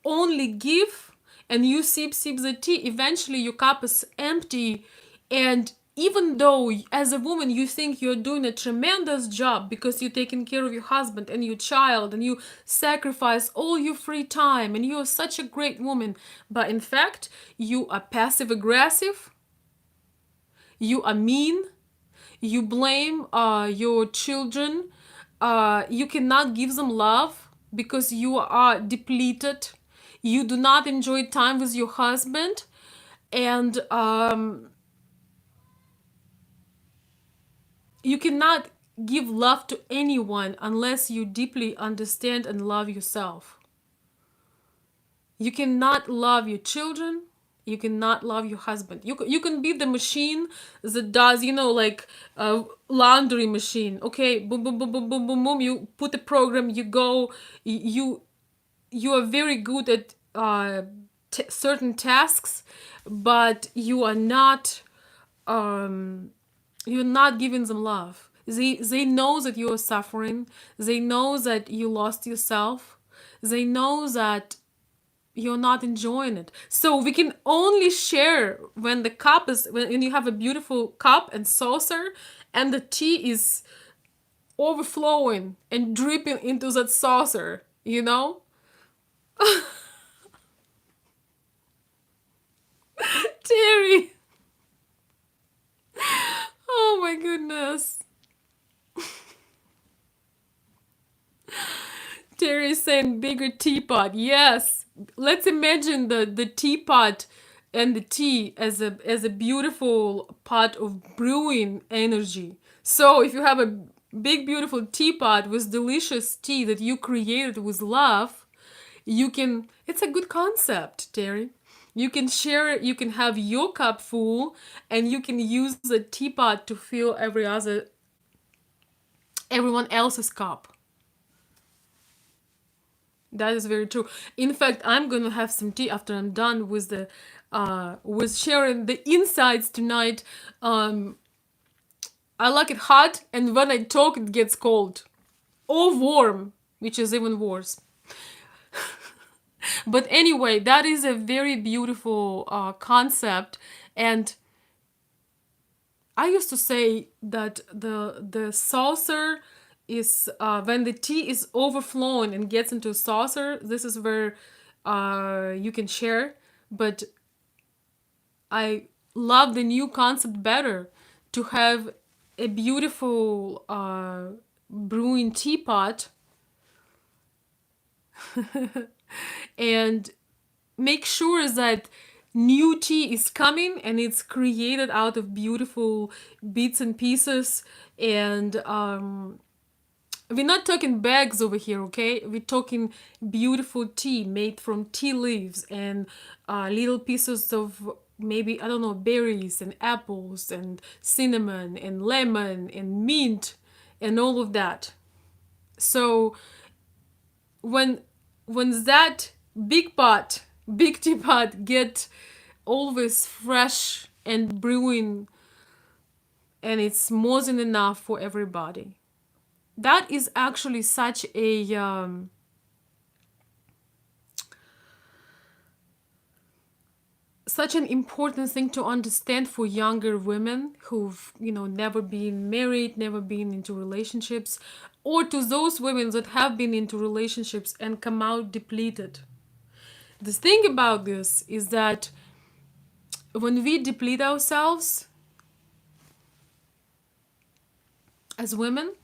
only give and you sip the tea, eventually your cup is empty. And even though as a woman you think you're doing a tremendous job because you're taking care of your husband and your child, and you sacrifice all your free time, and you're such a great woman, but in fact you are passive aggressive, you are mean, you blame your children, you cannot give them love because you are depleted, you do not enjoy time with your husband, And you cannot give love to anyone unless you deeply understand and love yourself. You cannot love your children. You cannot love your husband. You can be the machine that does, like a laundry machine. Okay, boom, boom, boom, boom, boom, boom, boom. You put the program, you go, you you are very good at certain tasks, but um, you're not giving them love. They know that you are suffering. They know that you lost yourself. They know that you're not enjoying it. So we can only share when the cup is when you have a beautiful cup and saucer, and the tea is overflowing and dripping into that saucer. Terry. Oh my goodness. Terry is saying bigger teapot. Yes. Let's imagine the teapot and the tea as a beautiful pot of brewing energy. So if you have a big beautiful teapot with delicious tea that you created with love, you can it's a good concept, Terry. You can share it, you can have your cup full, and you can use the teapot to fill everyone else's cup. That is very true. In fact, I'm gonna have some tea after I'm done with sharing the insights tonight. I like it hot, and when I talk, it gets cold or warm, which is even worse. But anyway, that is a very beautiful concept, and I used to say that the saucer is when the tea is overflowing and gets into a saucer. This is where you can share. But I love the new concept better, to have a beautiful brewing teapot and make sure that new tea is coming and it's created out of beautiful bits and pieces. And we're not talking bags over here, okay? We're talking beautiful tea made from tea leaves and little pieces of, maybe, I don't know, berries and apples and cinnamon and lemon and mint and all of that. So when that big teapot get always fresh and brewing, and it's more than enough for everybody. That is actually such an important thing to understand for younger women who've never been married, never been into relationships, or to those women that have been into relationships and come out depleted. The thing about this is that when we deplete ourselves as women,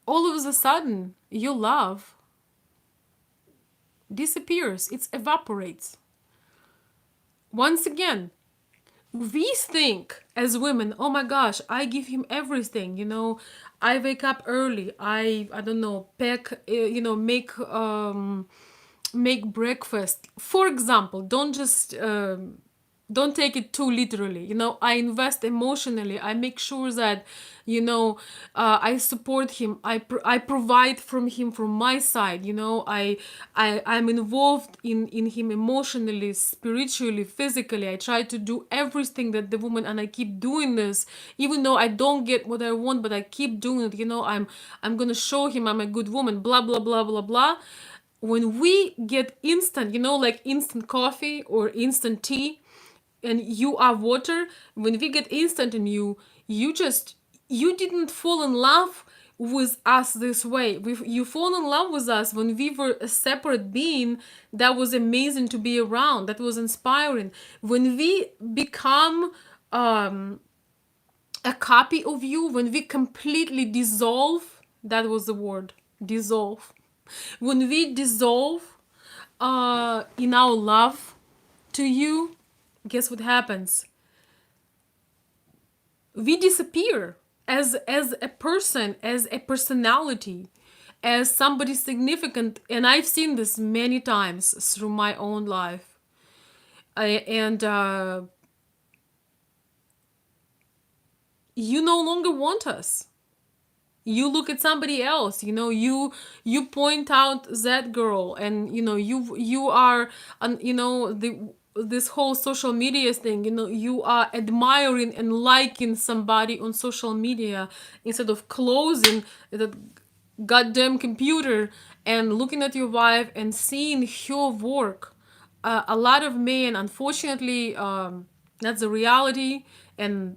all of a sudden your love disappears, it evaporates. Once again, we think as women, oh my gosh, I give him everything, I wake up early, I don't know, pack, make breakfast, for example. Don't take it too literally. I invest emotionally, I make sure that I support him, I provide from him, from my side. I'm involved in him emotionally, spiritually, physically. I try to do everything that the woman, and I keep doing this even though I don't get what I want, but I keep doing it. I'm gonna show him I'm a good woman, blah blah blah blah blah. When we get instant, like instant coffee or instant tea, and you are water, when we get instant in you didn't fall in love with us this way. You fall in love with us when we were a separate being that was amazing to be around, that was inspiring. When we become a copy of you, when we completely dissolve, that was the word, dissolve. When we dissolve in our love to you, guess what happens? We disappear as a person, as a personality, as somebody significant. And I've seen this many times through my own life. And you no longer want us. You look at somebody else, you point out that girl, and you are this whole social media thing, you are admiring and liking somebody on social media instead of closing the goddamn computer and looking at your wife and seeing her work. A lot of men, unfortunately, that's the reality. And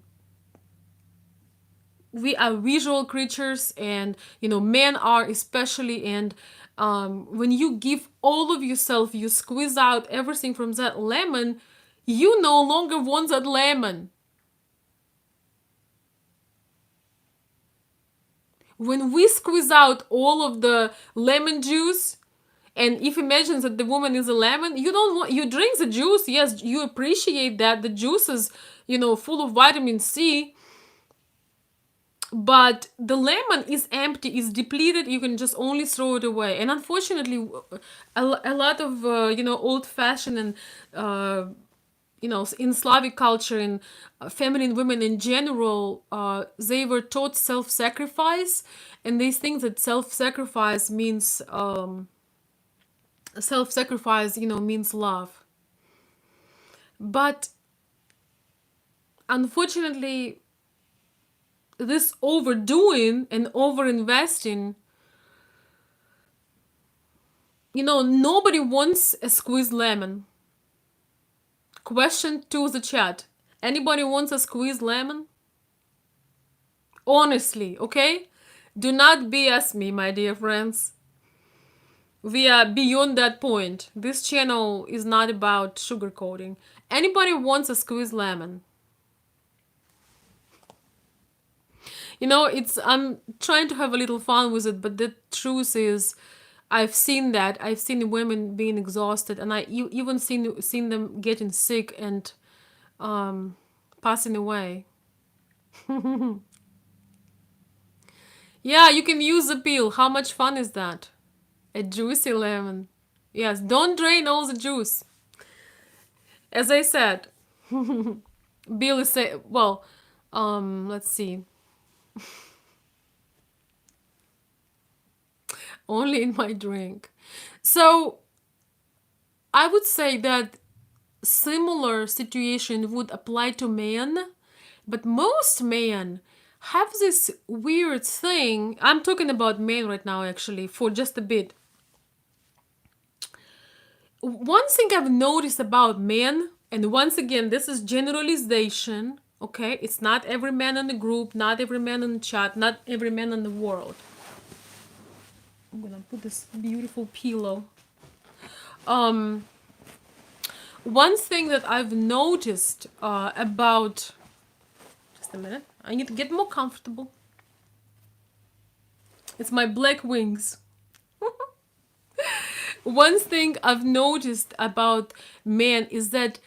we are visual creatures, and men are especially. And when you give all of yourself, you squeeze out everything from that lemon, you no longer want that lemon. When we squeeze out all of the lemon juice, and if imagine that the woman is a lemon, you don't want, you drink the juice, yes, you appreciate that the juice is full of vitamin C, but the lemon is empty, is depleted, you can just only throw it away. And unfortunately, a lot of old fashioned and in Slavic culture, and feminine women in general, they were taught self-sacrifice, and they think that self-sacrifice means means love. But unfortunately, this overdoing and overinvesting, nobody wants a squeezed lemon. Question to the chat: anybody wants a squeezed lemon? Honestly, okay? Do not BS me, my dear friends. We are beyond that point. This channel is not about sugarcoating. Anybody wants a squeezed lemon? I'm trying to have a little fun with it, but the truth is, I've seen that. I've seen women being exhausted, and I even seen them getting sick and passing away. Yeah, you can use the peel. How much fun is that? A juicy lemon. Yes, don't drain all the juice. As I said, Bill is saying, well, let's see. Only in my drink. So I would say that similar situation would apply to men, but most men have this weird thing. I'm talking about men right now, actually, for just a bit. One thing I've noticed about men, and once again, this is generalization, okay? It's not every man in the group, not every man in the chat, not every man in the world. I'm gonna put this beautiful pillow. One thing that I've noticed about... Just a minute. I need to get more comfortable. It's my black wings. One thing I've noticed about men is that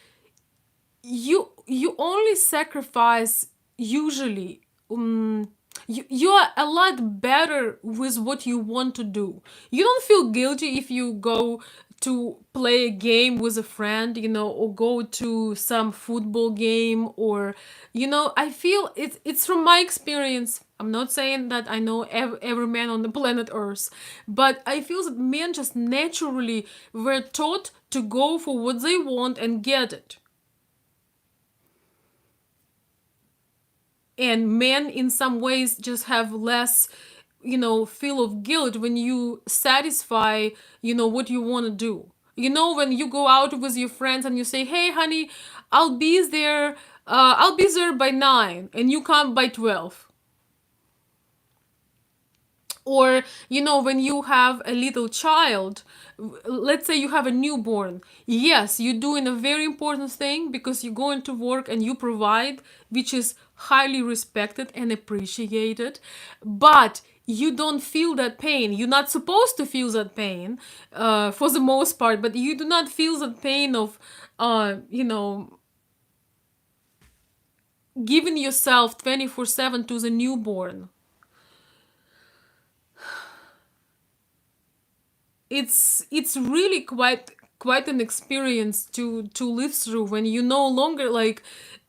you only sacrifice usually. You are a lot better with what you want to do. You don't feel guilty if you go to play a game with a friend, or go to some football game, or I feel it's from my experience. I'm not saying that I know every man on the planet Earth, but I feel that men just naturally were taught to go for what they want and get it. And men in some ways just have less feel of guilt when you satisfy what you want to do. When you go out with your friends and you say, hey honey, I'll be there by 9, and you come by 12. Or when you have a little child, let's say you have a newborn, yes, you're doing a very important thing because you're going to work and you provide, which is highly respected and appreciated. But you don't feel that pain. You're not supposed to feel that pain, for the most part, but you do not feel that pain of, you know, giving yourself 24/7 to the newborn. It's really quite an experience to live through, when you no longer, like,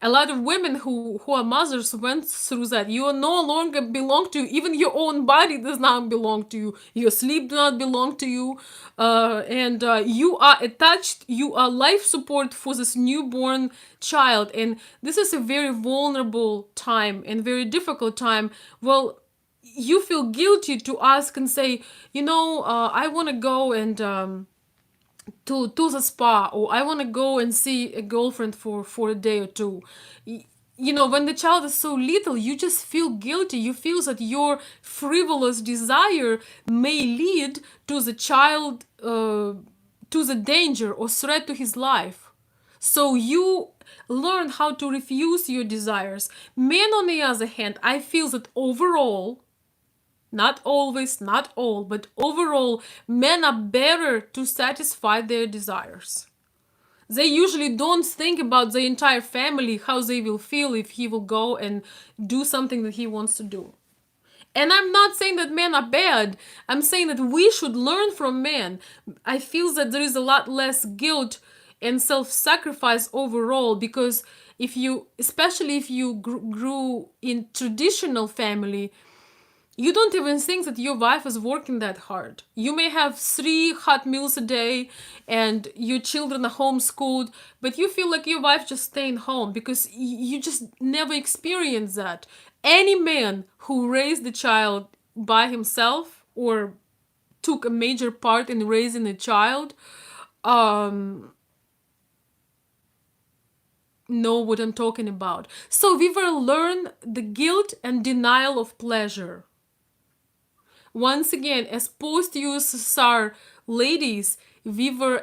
a lot of women who are mothers went through that. You no longer belong to you. Even your own body does not belong to you. Your sleep does not belong to you, and you are attached. You are life support for this newborn child, and this is a very vulnerable time and very difficult time. Well, you feel guilty to ask and say, I want to go and, to the spa, or I want to go and see a girlfriend for a day or two. When the child is so little, you just feel guilty. You feel that your frivolous desire may lead to the child, to the danger or threat to his life. So you learn how to refuse your desires. Men, on the other hand, I feel that overall, not always, not all, but overall, men are better to satisfy their desires. They usually don't think about the entire family, how they will feel if he will go and do something that he wants to do. And I'm not saying that men are bad. I'm saying that we should learn from men. I feel that there is a lot less guilt and self-sacrifice overall, because especially if you grew in traditional family, you don't even think that your wife is working that hard. You may have 3 hot meals a day and your children are homeschooled, but you feel like your wife just staying home because you just never experienced that. Any man who raised a child by himself or took a major part in raising a child, know what I'm talking about. So we will learn the guilt and denial of pleasure. Once again, as post-USSR ladies, we were,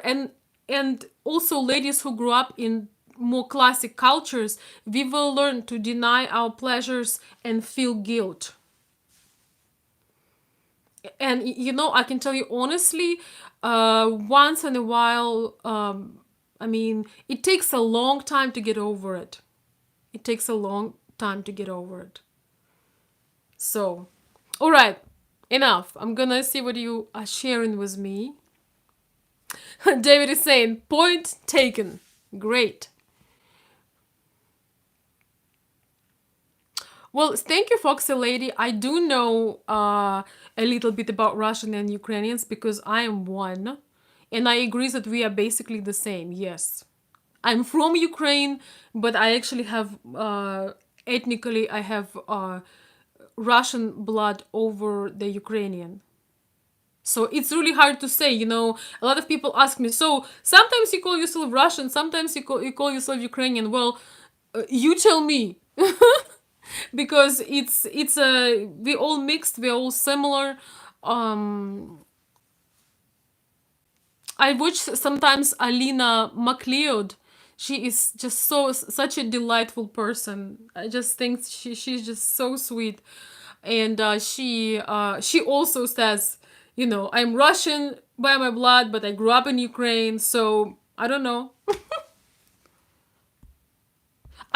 and also ladies who grew up in more classic cultures, we will learn to deny our pleasures and feel guilt. And I can tell you honestly, once in a while, it takes a long time to get over it. It takes a long time to get over it. So, all right. Enough. I'm gonna see what you are sharing with me. David is saying, point taken. Great. Well, thank you, Foxy Lady. I do know a little bit about Russian and Ukrainians because I am one. And I agree that we are basically the same, yes. I'm from Ukraine, but I actually have, ethnically, I have Russian blood over the Ukrainian. So it's really hard to say, a lot of people ask me, so sometimes you call yourself Russian, sometimes you call yourself Ukrainian. Well, you tell me. Because we all mixed, we're all similar. I watch sometimes Alina MacLeod. She is just such a delightful person. I just think she's just so sweet. And she also says, I'm Russian by my blood, but I grew up in Ukraine, so I don't know.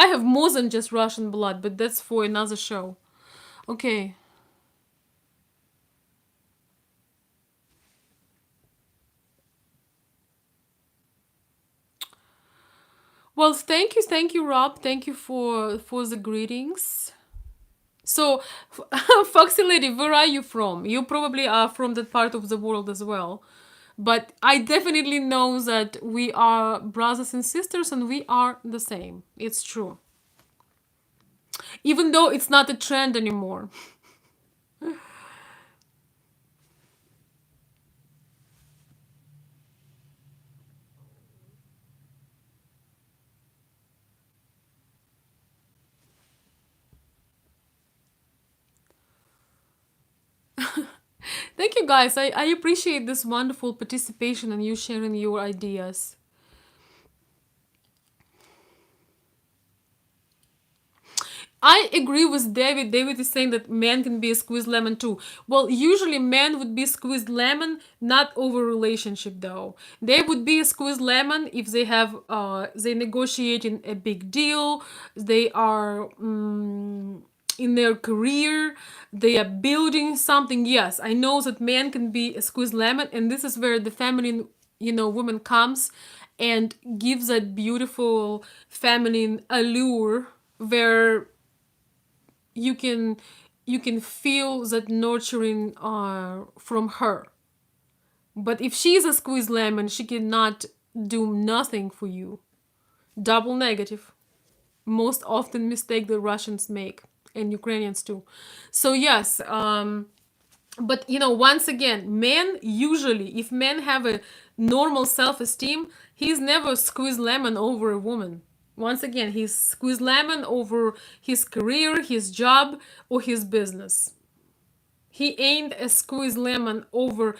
I have more than just Russian blood, but that's for another show. Okay. Well, thank you, Rob. Thank you for the greetings. So, Foxy Lady, where are you from? You probably are from that part of the world as well. But I definitely know that we are brothers and sisters and we are the same. It's true. Even though it's not a trend anymore. Thank you guys. I appreciate this wonderful participation and you sharing your ideas. I agree with David. David is saying that men can be a squeezed lemon too. Well, usually men would be squeezed lemon, not over relationship though. They would be a squeezed lemon if they have they negotiating a big deal. They are in their career. They are building something. Yes, I know that men can be a squeezed lemon, and this is where the feminine, woman comes and gives that beautiful feminine allure where you can you can feel that nurturing from her. But if she's a squeezed lemon, she cannot do nothing for you. Double negative. Most often mistake the Russians make, and Ukrainians too. So yes, but once again, men usually, if men have a normal self-esteem, he's never squeezed lemon over a woman. Once again, he's squeezed lemon over his career, his job, or his business. He ain't a squeezed lemon over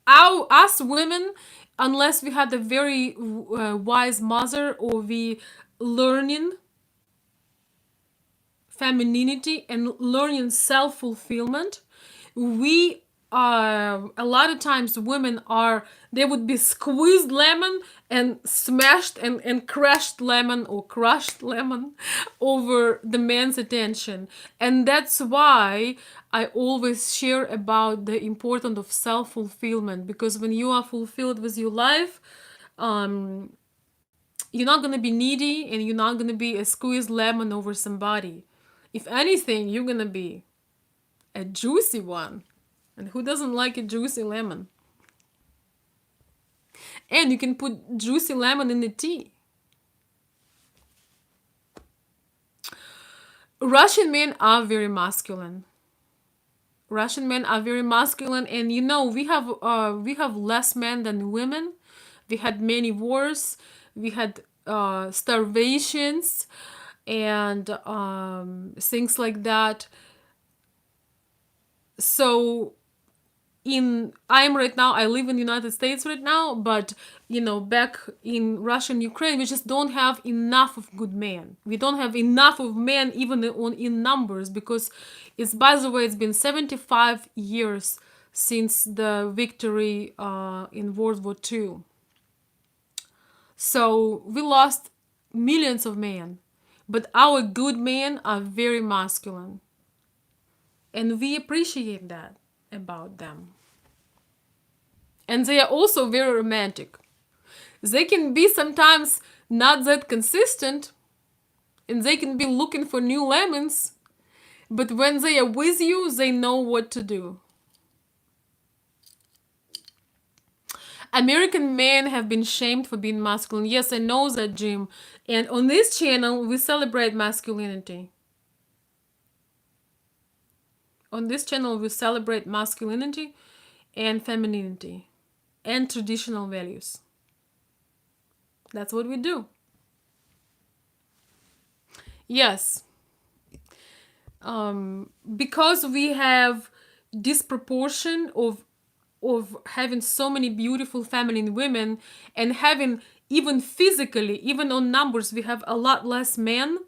us women, unless we had a very wise mother, or we learning femininity and learning self-fulfillment. We a lot of times women are, they would be squeezed lemon and smashed and crushed lemon, or crushed lemon over the man's attention. And that's why I always share about the importance of self-fulfillment, because when you are fulfilled with your life, you're not gonna be needy, and you're not gonna be a squeezed lemon over somebody. If anything, you're gonna be a juicy one. And who doesn't like a juicy lemon? And you can put juicy lemon in the tea. Russian men are very masculine. Russian men are very masculine, and we have less men than women. We had many wars. We had starvations and things like that. So I'm right now, I live in the United States right now, but back in Russia and Ukraine, we just don't have enough of good men. We don't have enough of men, even in numbers, because by the way, it's been 75 years since the victory in World War II. So we lost millions of men, but our good men are very masculine, and we appreciate that about them. And they are also very romantic. They can be sometimes not that consistent, and they can be looking for new lemons, but when they are with you, they know what to do. American men have been shamed for being masculine. Yes, I know that, Jim. And on this channel, we celebrate masculinity. On this channel, we celebrate masculinity and femininity and traditional values. That's what we do. Yes. Because we have disproportion of having so many beautiful feminine women, and having, even physically, even on numbers, we have a lot less men.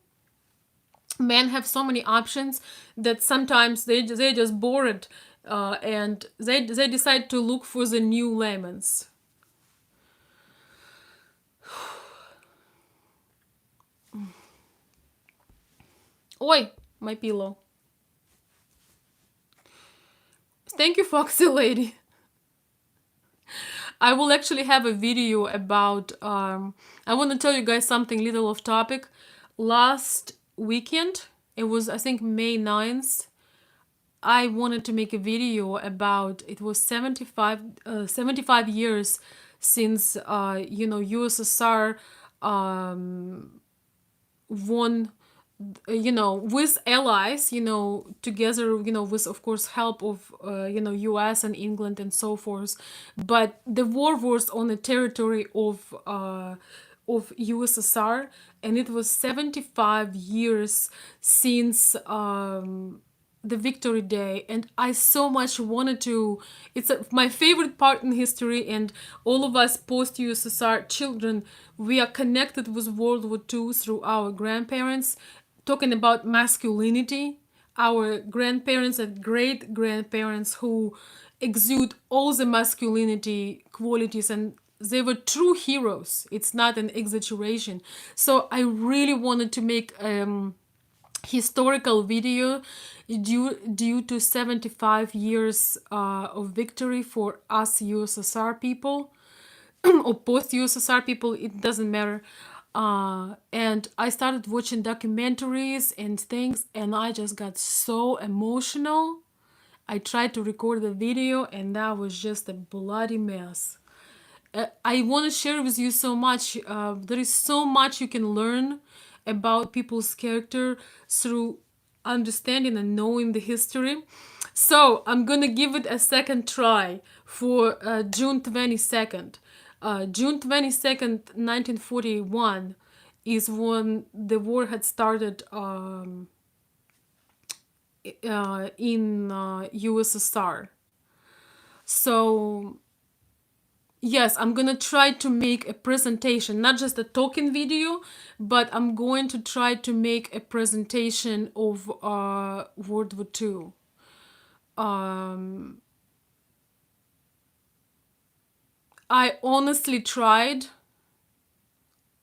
Men have so many options that sometimes they just bored, and they decide to look for the new lemons. Oi, my pillow. Thank you, Foxy Lady. I will actually have a video about, I want to tell you guys something little off topic. Last weekend, it was, I think, May 9th, I wanted to make a video about, it was 75 years since, USSR won, with allies, together, with, of course, help of, US and England and so forth. But the war was on the territory of USSR, and it was 75 years since the Victory Day, and I so much wanted to. It's my favorite part in history, and all of us post-USSR children, we are connected with World War II through our grandparents. talking about masculinity, our grandparents and great grandparents who exude all the masculinity qualities, and they were true heroes. It's not an exaggeration. So I really wanted to make historical video due to 75 years of victory for us USSR people or post USSR people, it doesn't matter. And I started watching documentaries and things, and I just got so emotional. I tried to record the video, and that was just a bloody mess. I want to share with you so much. There is so much you can learn about people's character through understanding and knowing the history. So I'm gonna give it a second try for June 22nd. June 22nd, 1941 is when the war had started in USSR. So yes, I'm gonna try to make a presentation, not just a talking video, but I'm going to try to make a presentation of World War II. Um, I honestly tried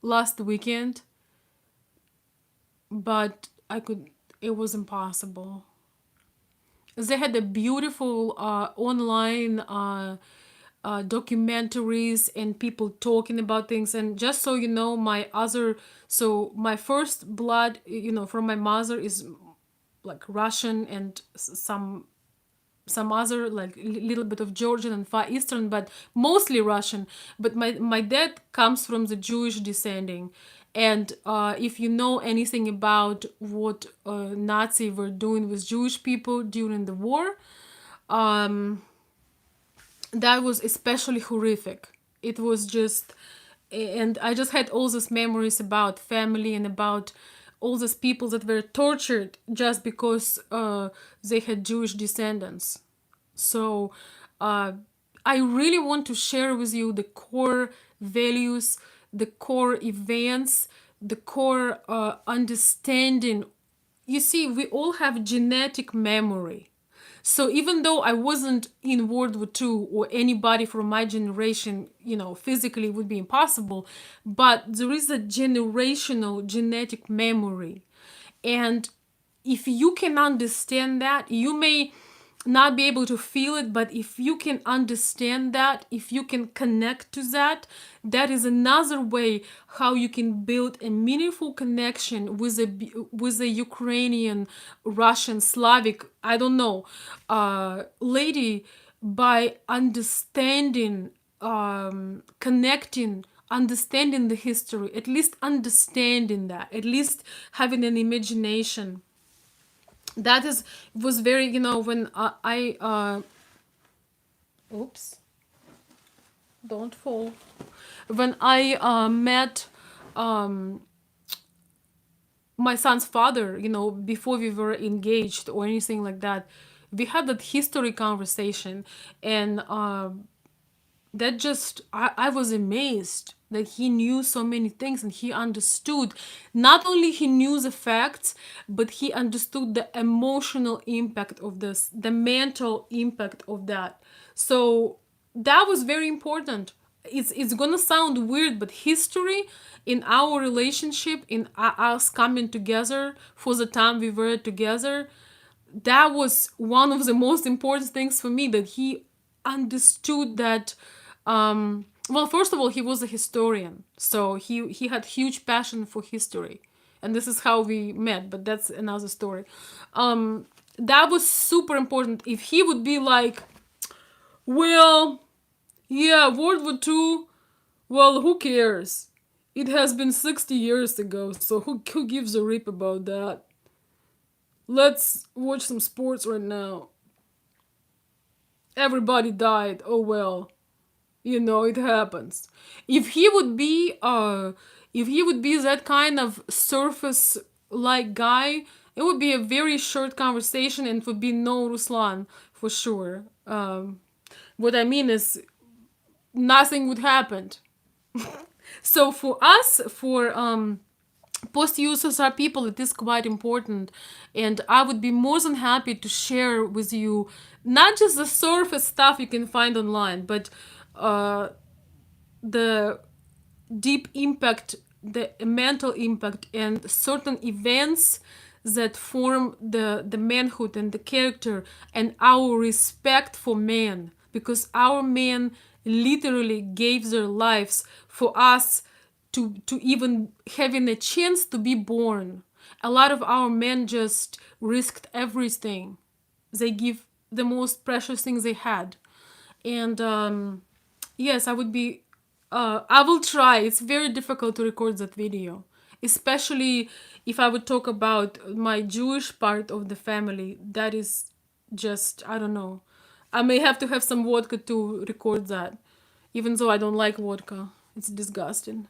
last weekend, but it was impossible. They had a beautiful online documentaries and people talking about things. And just so you know, my first blood, from my mother is like Russian and some other like little bit of Georgian and Far Eastern, but mostly Russian. But my dad comes from the Jewish descending, and if you know anything about what Nazi were doing with Jewish people during the war, um, that was especially horrific. It was just, and I just had all these memories about family and about all these people that were tortured just because they had Jewish descendants. So uh, I really want to share with you the core values, the core events, the core understanding. You see, we all have genetic memory. So even though I wasn't in World War II, or anybody from my generation, physically would be impossible, but there is a generational genetic memory. And if you can understand that, you may not be able to feel it, but if you can understand that, if you can connect to that, that is another way how you can build a meaningful connection with a Ukrainian, Russian, Slavic, I don't know, lady, by understanding, connecting, understanding the history, at least understanding that, at least having an imagination. That is was very, when oops, don't fall. When I met my son's father, before we were engaged or anything like that, we had that history conversation, and that just, I was amazed that he knew so many things, and he understood, not only he knew the facts, but he understood the emotional impact of this, the mental impact of that. So that was very important. It's gonna sound weird, but history in our relationship, in us coming together for the time we were together, that was one of the most important things for me, that he understood that. Well, first of all, he was a historian, so he had huge passion for history, and this is how we met, but that's another story. That was super important. If he would be like, well, yeah, World War II, well, who cares, it has been 60 years ago, so who gives a rip about that, let's watch some sports right now, everybody died, oh well, it happens. If he would be that kind of surface like guy, it would be a very short conversation, and it would be no Ruslan for sure. What I mean is, nothing would happen. So for us, for post-USSR people, it is quite important, and I would be more than happy to share with you not just the surface stuff you can find online, but uh, the deep impact, the mental impact, and certain events that form the manhood and the character and our respect for men, because our men literally gave their lives for us to even having a chance to be born. A lot of our men just risked everything. They give the most precious things they had. And yes, I would be I will try. It's very difficult to record that video, especially if I would talk about my Jewish part of the family. That is just, I don't know. I may have to have some vodka to record that, even though I don't like vodka. It's disgusting.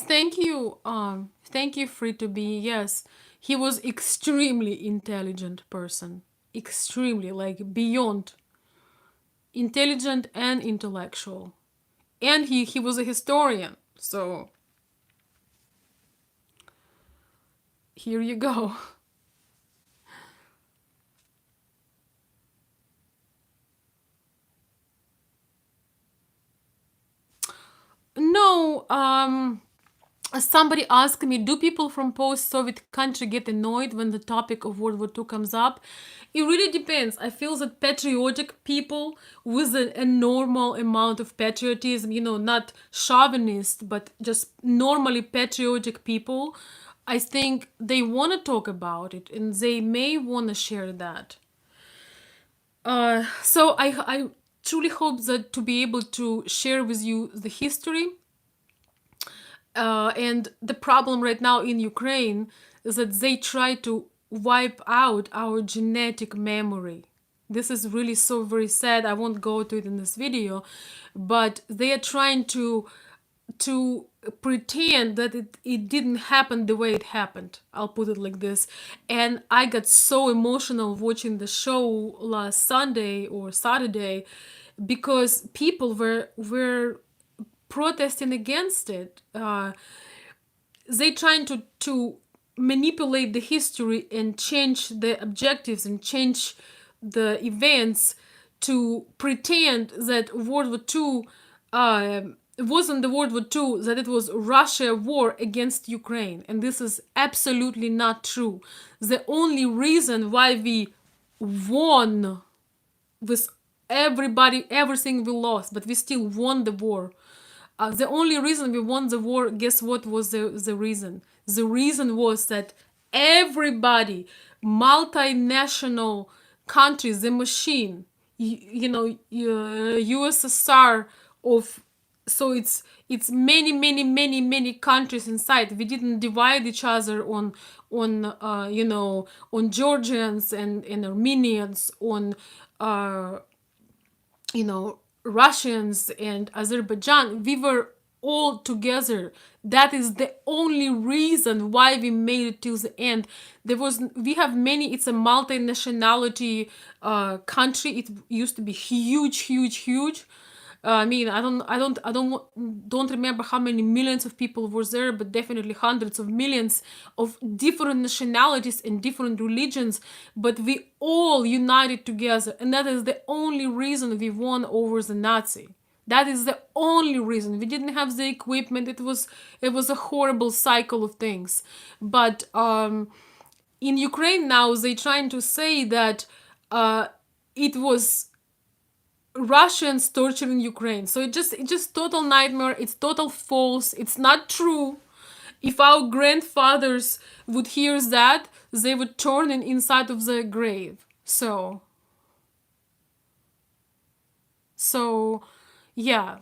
Thank you, Free to Be. Yes, he was extremely intelligent person, extremely, like beyond intelligent and intellectual, and he was a historian. So here you go. No, somebody asked me, do people from post-Soviet country get annoyed when the topic of World War II comes up? It really depends. I feel that patriotic people with a normal amount of patriotism, not chauvinist, but just normally patriotic people, I think they want to talk about it and they may want to share that. So I truly hope that to be able to share with you the history, and the problem right now in Ukraine is that they try to wipe out our genetic memory. This is really so very sad. I won't go to it in this video, but they are trying to pretend that it didn't happen the way it happened. I'll put it like this. And I got so emotional watching the show last Sunday or Saturday because people were protesting against it. They trying to manipulate the history and change the objectives and change the events to pretend that World War II it wasn't the World War II, that it was Russia war against Ukraine. And this is absolutely not true. The only reason why we won with everything we lost, but we still won the war. The only reason we won the war, guess what was the reason? The reason was that everybody, multinational countries, the machine, USSR of, so it's many countries inside. We didn't divide each other on Georgians and Armenians, on Russians and Azerbaijan. We were all together. That is the only reason why we made it till the end. We have many. It's a multinationality country. It used to be huge. I mean, don't remember how many millions of people were there, but definitely hundreds of millions of different nationalities and different religions. But we all united together, and that is the only reason we won over the Nazi. That is the only reason. We didn't have the equipment. It was a horrible cycle of things. But in Ukraine now, they're trying to say that it was Russians torturing Ukraine. So it's just total nightmare. It's total false. It's not true. If our grandfathers would hear that, they would turn inside of the grave. So yeah.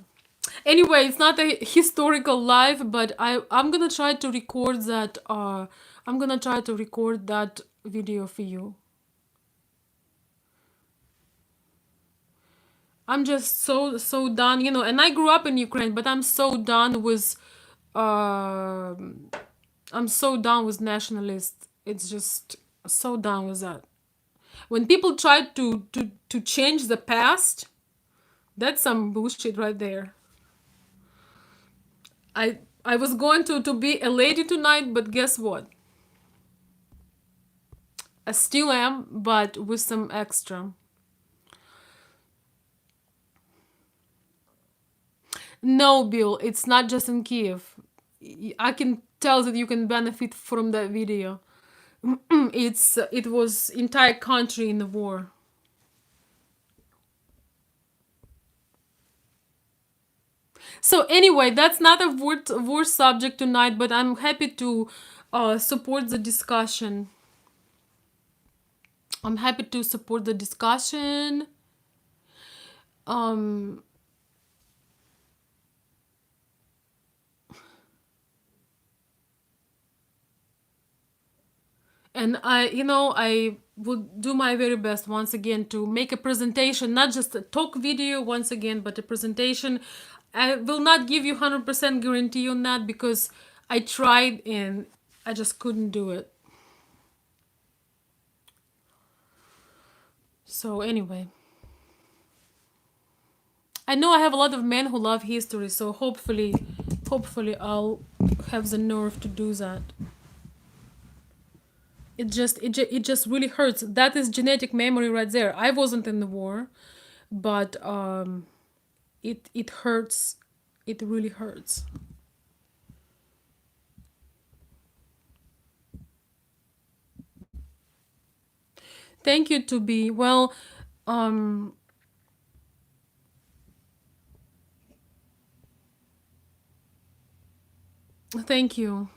Anyway, it's not a historical live, but I'm gonna try to record that. I'm gonna try to record that video for you. I'm just so done, and I grew up in Ukraine, but I'm so done with uh, I'm so done with nationalists. It's just so done with that. When people try to change the past, that's some bullshit right there. I was going to be a lady tonight, but guess what? I still am, but with some extra. No, Bill, it's not just in Kiev. I can tell that you can benefit from that video. It was entire country in the war. So anyway, that's not a war subject tonight, but I'm happy to support the discussion. I'm happy to support the discussion. Um, and I would do my very best once again to make a presentation, not just a talk video once again, but a presentation. I will not give you 100% guarantee on that because I tried and I just couldn't do it. So anyway, I know I have a lot of men who love history, so hopefully I'll have the nerve to do that. It just really hurts. That is genetic memory right there. I wasn't in the war, but it hurts. It really hurts. Thank you to be well. Um, Thank you.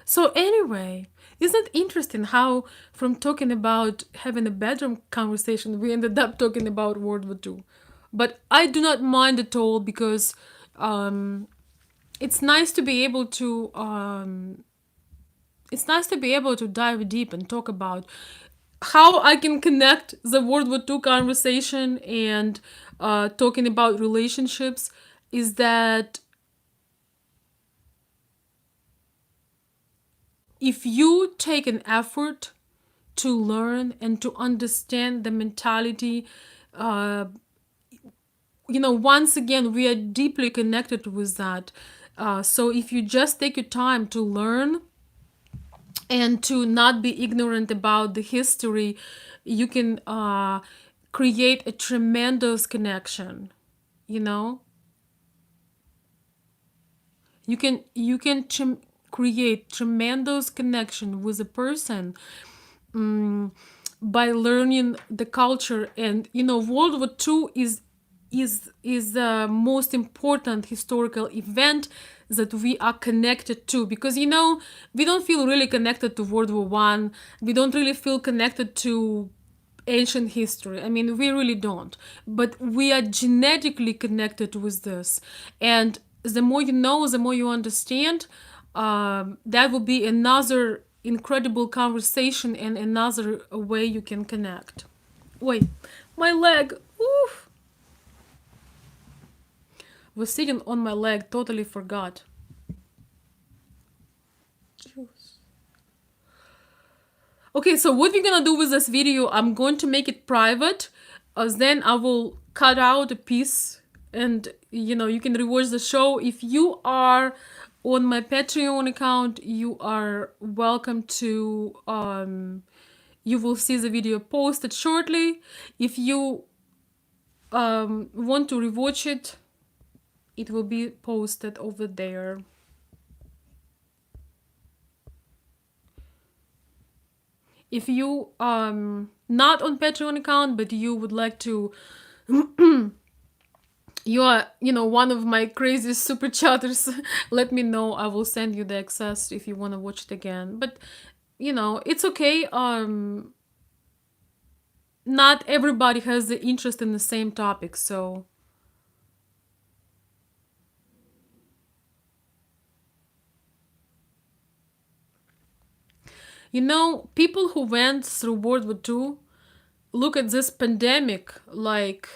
So anyway, isn't it interesting how from talking about having a bedroom conversation we ended up talking about World War II? But I do not mind at all because um, it's nice to be able to dive deep and talk about how I can connect the World War II conversation and talking about relationships is that if you take an effort to learn and to understand the mentality, uh, once again, we are deeply connected with that. So if you just take your time to learn and to not be ignorant about the history, you can create a tremendous connection. You know, you can create tremendous connection with a person by learning the culture. And World War II is the most important historical event that we are connected to, because we don't feel really connected to World War One. We don't really feel connected to ancient history. I mean, we really don't. But we are genetically connected with this. And the more you know, the more you understand. That will be another incredible conversation and another way you can connect. Wait, my leg. Oof. Was sitting on my leg, totally forgot. Okay, so what we're gonna do with this video, I'm going to make it private, as then I will cut out a piece and you can rewatch the show. If you are on my Patreon account, you are welcome to you will see the video posted shortly. If you want to rewatch it, it will be posted over there. If you not on Patreon account but you would like to, you are one of my crazy super chatters, let me know. I will send you the access if you want to watch it again. But it's okay. Not everybody has the interest in the same topic, so people who went through World War II look at this pandemic like,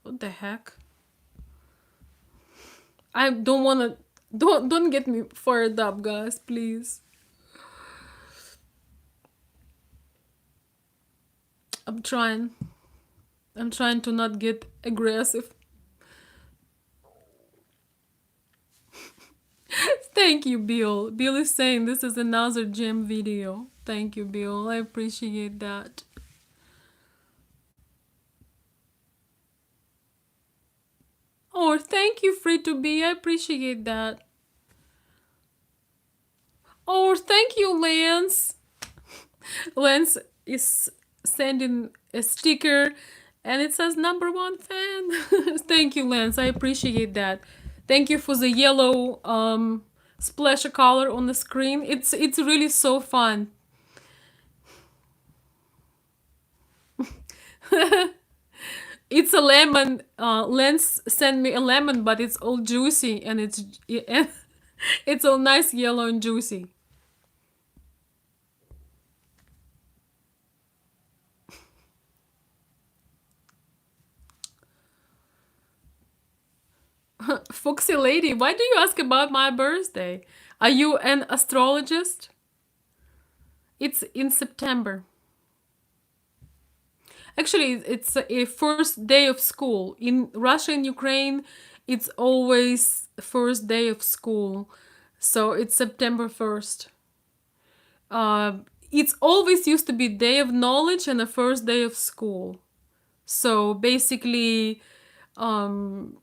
what the heck? I don't want to, don't get me fired up, guys, please. I'm trying. I'm trying to not get aggressive. Thank you, Bill. Bill is saying this is another gem video. Thank you, Bill. I appreciate that. Oh, thank you, Free to Be. I appreciate that. Oh, thank you, Lance. Lance is sending a sticker and it says number one fan. Thank you, Lance. I appreciate that. Thank you for the yellow splash of color on the screen. It's really so fun. It's a lemon. Lance sent me a lemon, but it's all juicy and it's all nice yellow and juicy. Foxy lady, why do you ask about my birthday? Are you an astrologist? It's in September. Actually, it's a first day of school. In Russia and Ukraine, it's always first day of school. So it's September 1st. Uh, it's always used to be day of knowledge and the first day of school. So basically, um,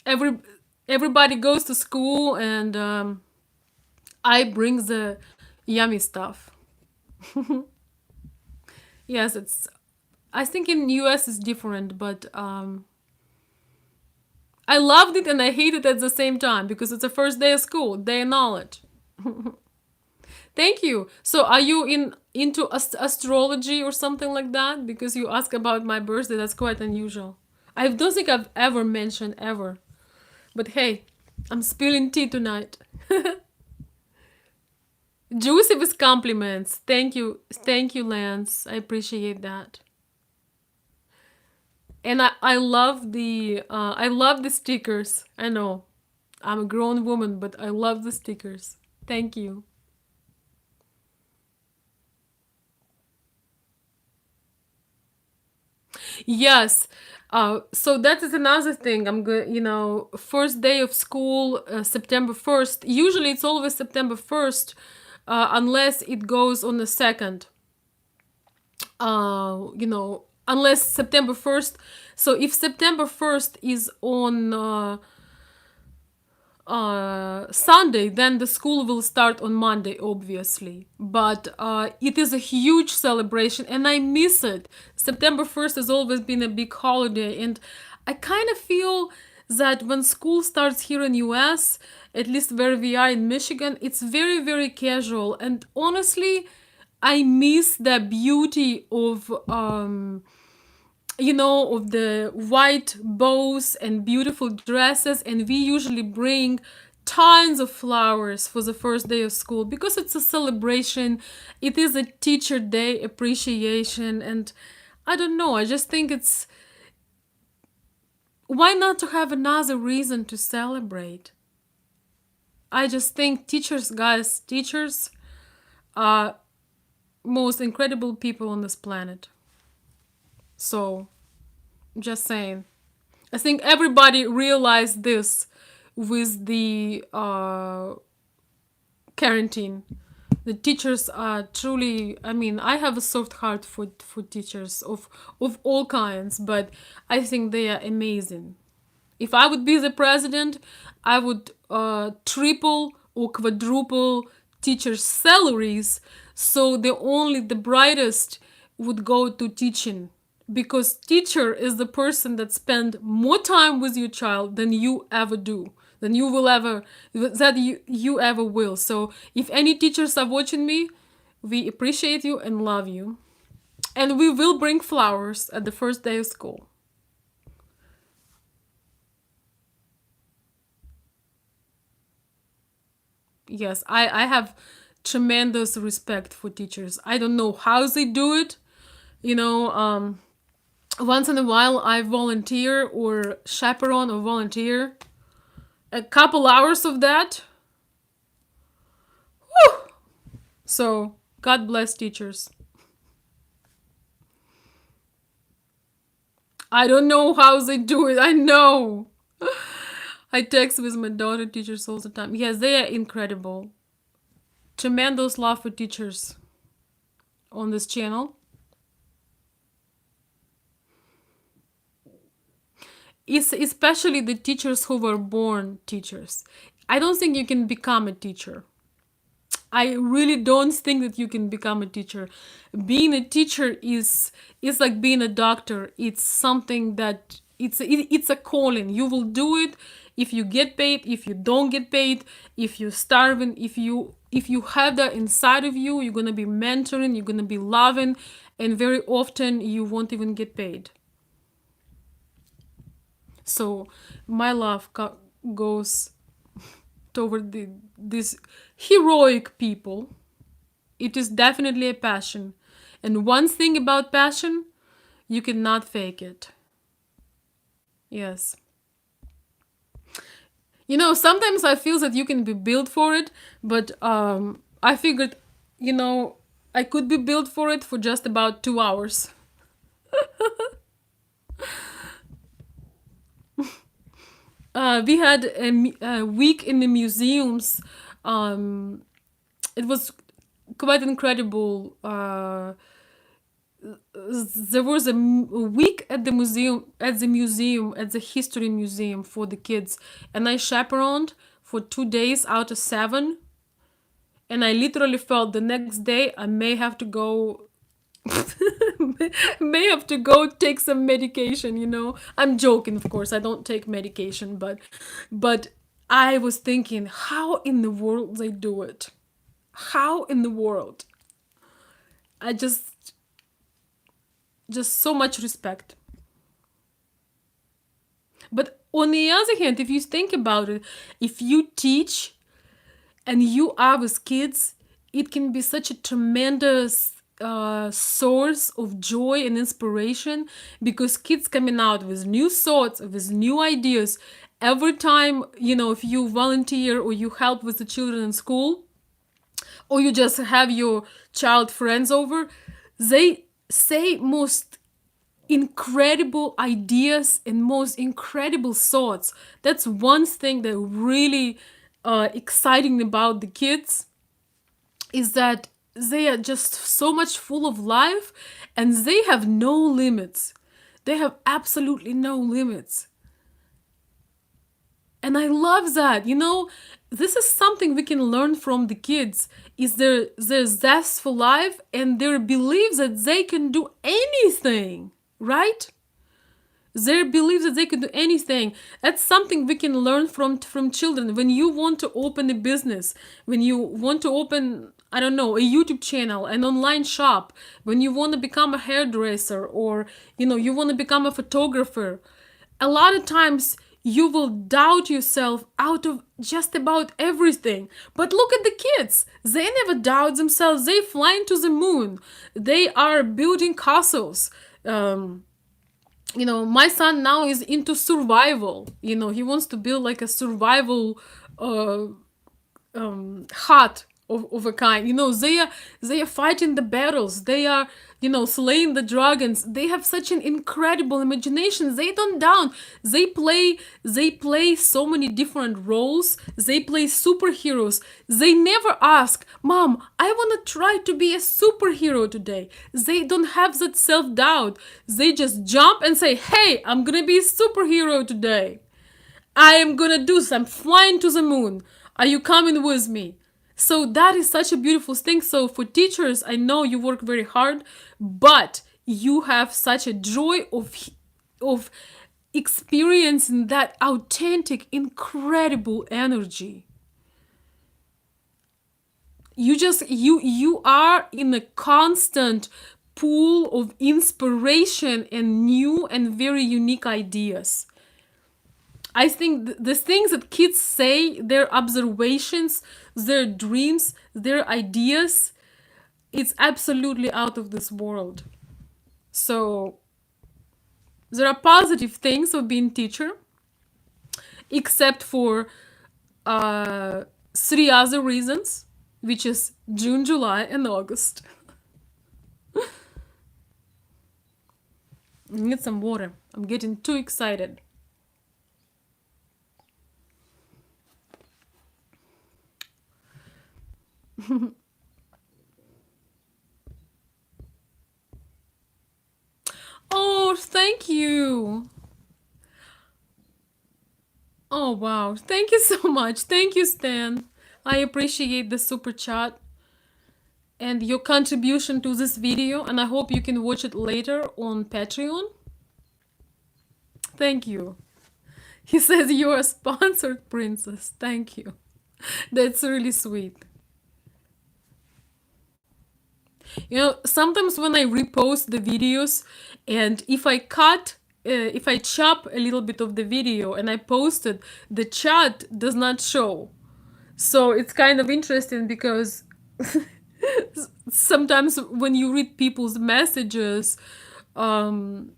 every everybody goes to school and I bring the yummy stuff. Yes, it's. I think in US it's different, but I loved it and I hate it at the same time because it's the first day of school, day of knowledge. Thank you. So, are you into astrology or something like that? Because you ask about my birthday, that's quite unusual. I don't think I've ever mentioned ever. But hey, I'm spilling tea tonight. Juicy with compliments. Thank you, Lance. I appreciate that. And I love the stickers. I know I'm a grown woman, but I love the stickers. Thank you. Yes. So that is another thing. I'm going, first day of school, September 1st. Usually it's always September 1st, unless it goes on the 2nd. Unless September 1st. So if September 1st is on Sunday, then the school will start on Monday, obviously. But it is a huge celebration and I miss it. September 1st has always been a big holiday, and I kind of feel that when school starts here in US, at least where we are in Michigan, it's very, very casual. And honestly, I miss the beauty of the white bows and beautiful dresses, and we usually bring tons of flowers for the first day of school because it's a celebration. It is a teacher day appreciation, and I don't know, I just think it's why not to have another reason to celebrate? I just think teachers, guys, teachers are most incredible people on this planet. So, just saying. I think everybody realized this with the quarantine. The teachers are truly, I mean, I have a soft heart for teachers of all kinds, but I think they are amazing. If I would be the president, I would triple or quadruple teachers' salaries so the brightest would go to teaching, because teacher is the person that spend more time with your child than you ever do, than you will ever that you ever will. So if any teachers are watching me, we appreciate you and love you, and we will bring flowers at the first day of school. Yes, I have tremendous respect for teachers. I don't know how they do it. You know, once in a while I volunteer or chaperone or volunteer. A couple hours of that. Whew. So, God bless teachers. I don't know how they do it. I know. I text with my daughter teachers all the time. Yes, they are incredible. Tremendous love for teachers on this channel. It's especially the teachers who were born teachers. I don't think you can become a teacher. I really don't think that you can become a teacher. Being a teacher is like being a doctor. It's something that it's a calling. You will do it if you get paid, if you don't get paid, if you're starving, if you have that inside of you, you're gonna be mentoring, you're gonna be loving, and very often you won't even get paid. So my love goes toward these heroic people. It is definitely a passion. And one thing about passion, you cannot fake it. Yes. Sometimes I feel that you can be built for it, but I figured, you know, I could be built for it for just about 2 hours. We had a week in the museums. Um, it was quite incredible. There was a week at the history museum for the kids, and I chaperoned for 2 days out of 7. And I literally felt the next day I may have to go take some medication. I'm joking, of course. I don't take medication, but I was thinking, how in the world they do it? How in the world? I just so much respect. But on the other hand, if you think about it, if you teach and you are with kids, it can be such a tremendous source of joy and inspiration, because kids coming out with new thoughts, with new ideas every time. If you volunteer or you help with the children in school, or you just have your child friends over, they say most incredible ideas and most incredible thoughts. That's one thing that really exciting about the kids, is that they are just so much full of life, and they have no limits. They have absolutely no limits. And I love that. This is something we can learn from the kids, is their zest for life and their belief that they can do anything, right? Their belief that they can do anything. That's something we can learn from children. When you want to open a business, when you want to open, I don't know, a YouTube channel, an online shop, when you want to become a hairdresser, or you want to become a photographer, a lot of times you will doubt yourself out of just about everything. But look at the kids. They never doubt themselves. They fly into the moon. They are building castles. My son now is into survival. He wants to build like a survival hut of a kind. They are fighting the battles. They are slaying the dragons. They have such an incredible imagination. They don't down. They play so many different roles. They play superheroes. They never ask, Mom, I want to try to be a superhero today. They don't have that self-doubt. They just jump and say, hey, I'm gonna be a superhero today. I am gonna do some flying to the moon. Are you coming with me? So that is such a beautiful thing. So for teachers, I know you work very hard, but you have such a joy of experiencing that authentic, incredible energy. You are in a constant pool of inspiration and new and very unique ideas. I think the things that kids say, their observations, their dreams, their ideas, it's absolutely out of this world. So there are positive things of being teacher, except for 3 other reasons, which is June, July, and August. Need some water. I'm getting too excited. Oh, thank you. Oh, wow. Thank you so much. Thank you, Stan. I appreciate the super chat and your contribution to this video, and I hope you can watch it later on Patreon. Thank you. He says you're a sponsored princess. Thank you. That's really sweet. Sometimes when I repost the videos, and if I chop a little bit of the video and I post it, the chat does not show. So it's kind of interesting because sometimes when you read people's messages, um,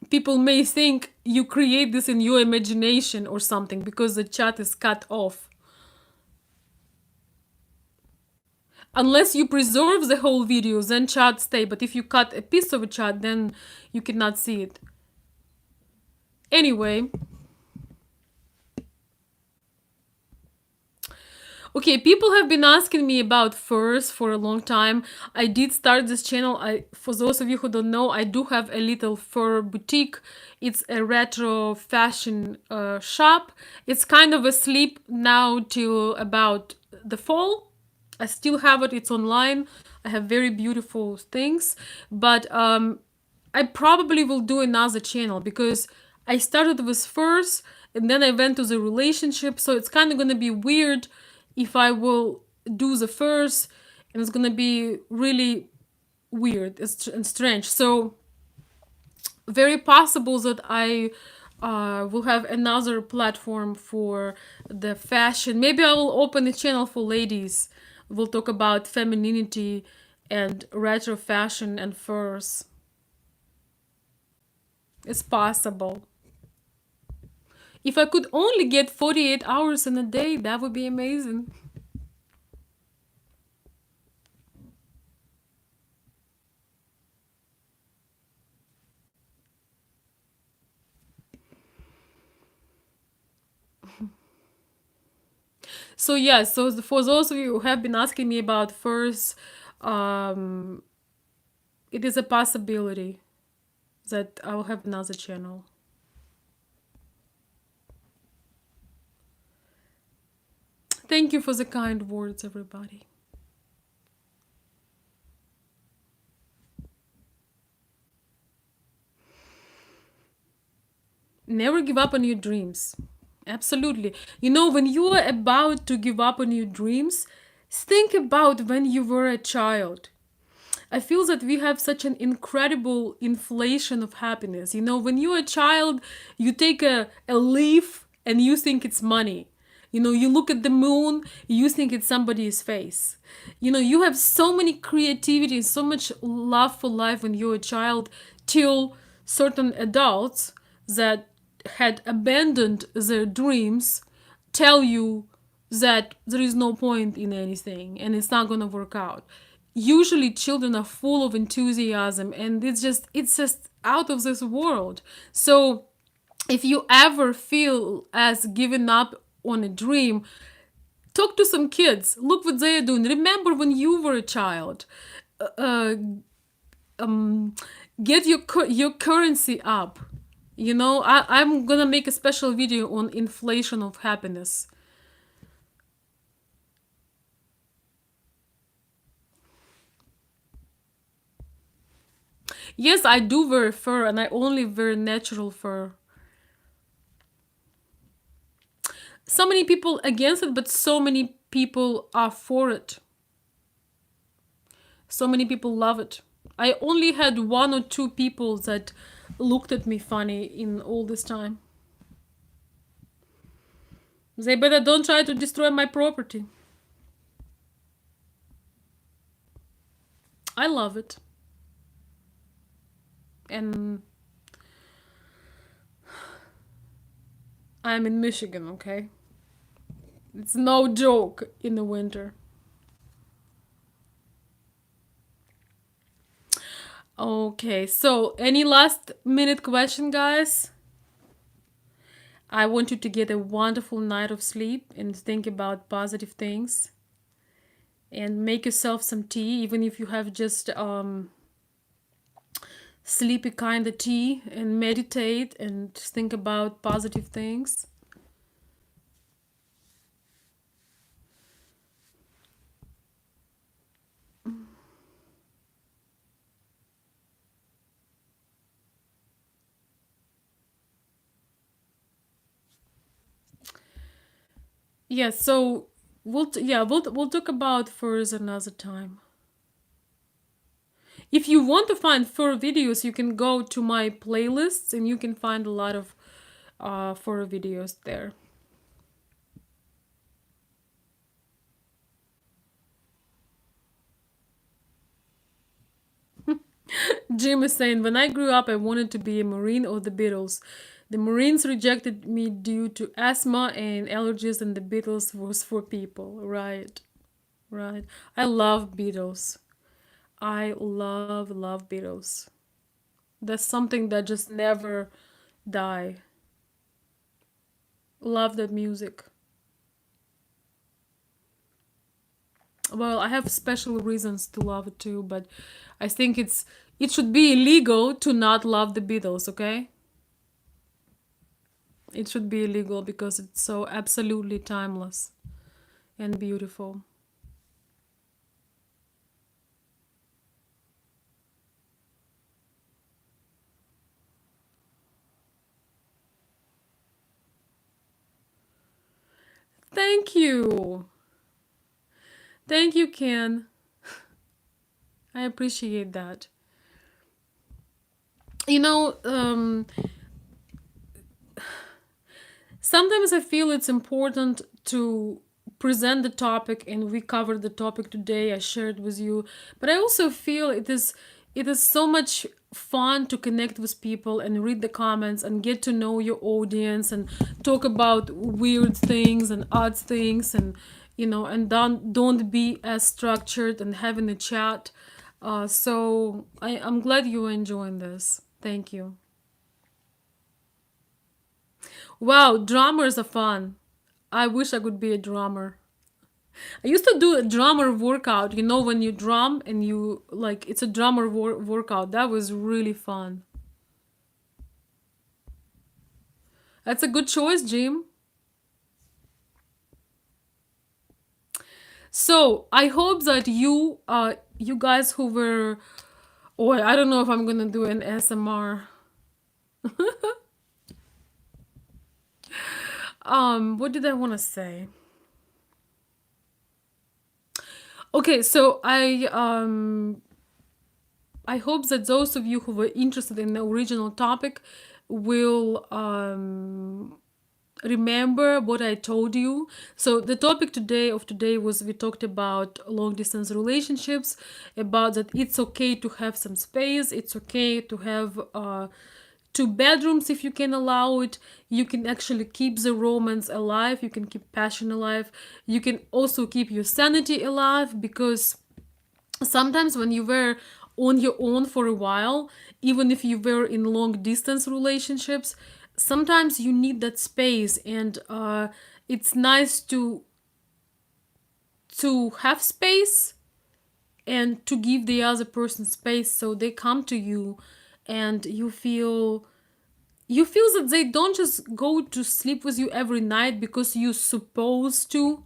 people may think you create this in your imagination or something because the chat is cut off. Unless you preserve the whole video, then chat stay. But if you cut a piece of a chat, then you cannot see it. Anyway, okay, people have been asking me about furs for a long time. I did start this channel. For those of you who don't know, I do have a little fur boutique. It's a retro fashion shop. It's kind of asleep now till about the fall. I still have it. It's online. I have very beautiful things, but I probably will do another channel because I started with furs and then I went to the relationship. So it's kind of gonna be weird if I will do the furs, and it's gonna be really weird and strange. So very possible that I will have another platform for the fashion. Maybe I will open a channel for ladies. We'll talk about femininity and retro fashion and furs. It's possible. If I could only get 48 hours in a day, that would be amazing. So yeah, so for those of you who have been asking me about furs, um, it is a possibility that I will have another channel. Thank you for the kind words, everybody. Never give up on your dreams. Absolutely. When you are about to give up on your dreams, think about when you were a child. I feel that we have such an incredible inflation of happiness. When you're a child, you take a leaf and you think it's money. You look at the moon, you think it's somebody's face. You have so many creativity, so much love for life when you're a child, till certain adults that had abandoned their dreams tell you that there is no point in anything and it's not going to work out. Usually children are full of enthusiasm and it's just out of this world. So if you ever feel as giving up on a dream, talk to some kids, look what they are doing, remember when you were a child. uh, get your currency up. I'm gonna make a special video on inflation of happiness. Yes, I do wear fur, and I only wear natural fur. So many people against it, but so many people are for it. So many people love it. I only had one or two people that looked at me funny in all this time. They better don't try to destroy my property. I love it. And I'm in Michigan, okay? It's no joke in the winter. Okay, so any last minute question, guys? I want you to get a wonderful night of sleep and think about positive things and make yourself some tea, even if you have just sleepy kind of tea, and meditate and think about positive things. Yeah, so we'll talk about furs another time. If you want to find fur videos, you can go to my playlists and you can find a lot of fur videos there. Jim is saying, when I grew up, I wanted to be a Marine or the Beatles. The Marines rejected me due to asthma and allergies, and the Beatles was for people. Right, right. I love Beatles. I love Beatles. That's something that just never die. Love that music. Well, I have special reasons to love it too, but I think it should be illegal to not love the Beatles, okay? It should be illegal because it's so absolutely timeless and beautiful. Thank you. Thank you, Ken. I appreciate that. You know, sometimes I feel it's important to present the topic, and we covered the topic today. I shared with you, but I also feel it is so much fun to connect with people and read the comments and get to know your audience and talk about weird things and odd things, and and don't be as structured and having a chat. So I'm glad you're enjoying this. Thank you. Wow, drummers are fun. I wish I could be a drummer. I used to do a drummer workout, when you drum and you like it's a drummer workout. That was really fun. That's a good choice, Jim. So I hope that you guys who were, oh, I don't know if I'm gonna do an SMR. What did I want to say? Okay, so I hope that those of you who were interested in the original topic will remember what I told you. So the topic today was, we talked about long distance relationships, about that it's okay to have some space, it's okay to have two bedrooms if you can allow it. You can actually keep the romance alive, you can keep passion alive, you can also keep your sanity alive, because sometimes when you were on your own for a while, even if you were in long distance relationships, sometimes you need that space, and it's nice to have space and to give the other person space, so they come to you and you feel that they don't just go to sleep with you every night because you're supposed to,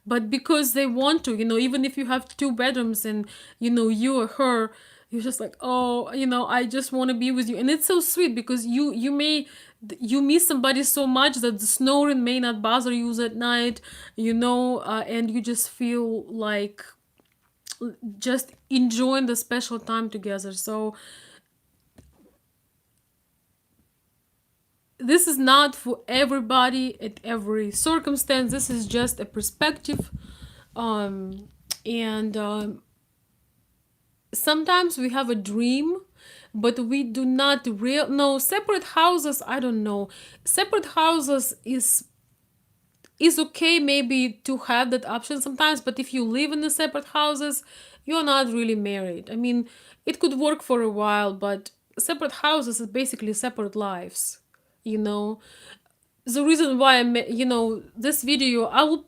but because they want to. Even if you have two bedrooms and you or her, you're just like, oh, I just want to be with you. And it's so sweet because you miss somebody so much that the snoring may not bother you at night, and you just feel like just enjoying the special time together. So this is not for everybody at every circumstance. This is just a perspective. And sometimes we have a dream, but we do not real no separate houses. I don't know. Separate houses is okay maybe to have that option sometimes, but if you live in the separate houses, you're not really married. I mean, it could work for a while, but separate houses is basically separate lives, you know. The reason why this video, I will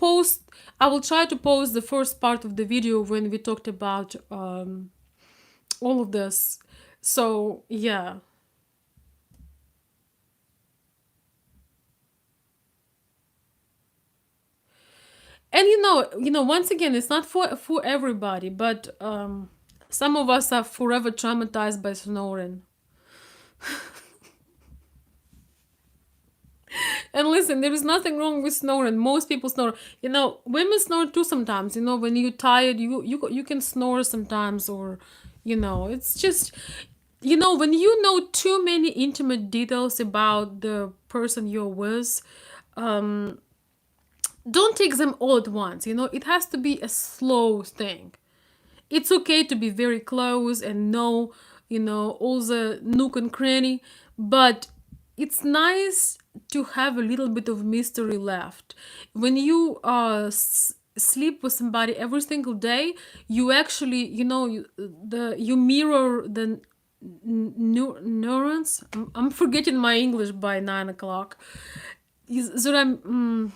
try to post the first part of the video when we talked about all of this. So yeah. And once again, it's not for everybody, but some of us are forever traumatized by snoring. And listen, there is nothing wrong with snoring. Most people snore. Women snore too sometimes. When you're tired, you can snore sometimes, or it's just when you know too many intimate details about the person you're with, don't take them all at once. It has to be a slow thing. It's okay to be very close and know, all the nook and cranny, but it's nice to have a little bit of mystery left. When you sleep with somebody every single day, you actually, you mirror the neurons. I'm forgetting my English by 9 o'clock. Is that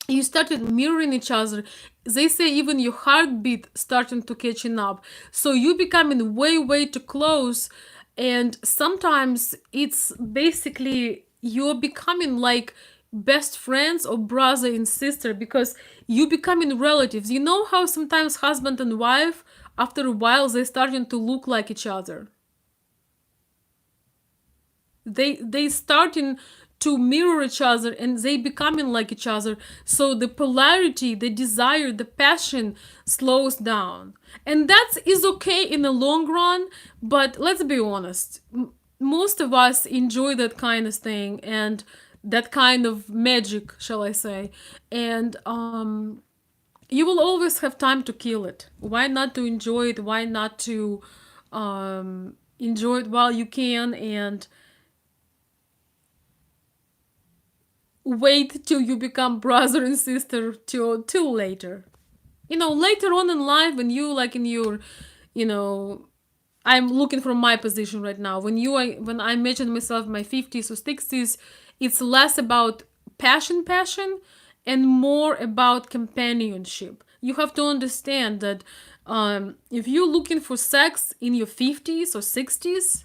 you started mirroring each other. They say even your heartbeat starting to catching up, so you becoming way too close. And sometimes it's basically you're becoming like best friends or brother and sister, because you becoming relatives. You know how sometimes husband and wife, after a while, they starting to look like each other. They starting to mirror each other, and they becoming like each other, so the polarity, the desire, the passion slows down. And that is okay in the long run, but let's be honest, most of us enjoy that kind of thing, and that kind of magic, shall I say. And you will always have time to kill it. Why not to enjoy it? Why not to enjoy it while you can, and wait till you become brother and sister till later. Later on in life, when you like in your, you know, I'm looking from my position right now. When I imagine myself in my 50s or 60s, it's less about passion, and more about companionship. You have to understand that if you're looking for sex in your 50s or 60s,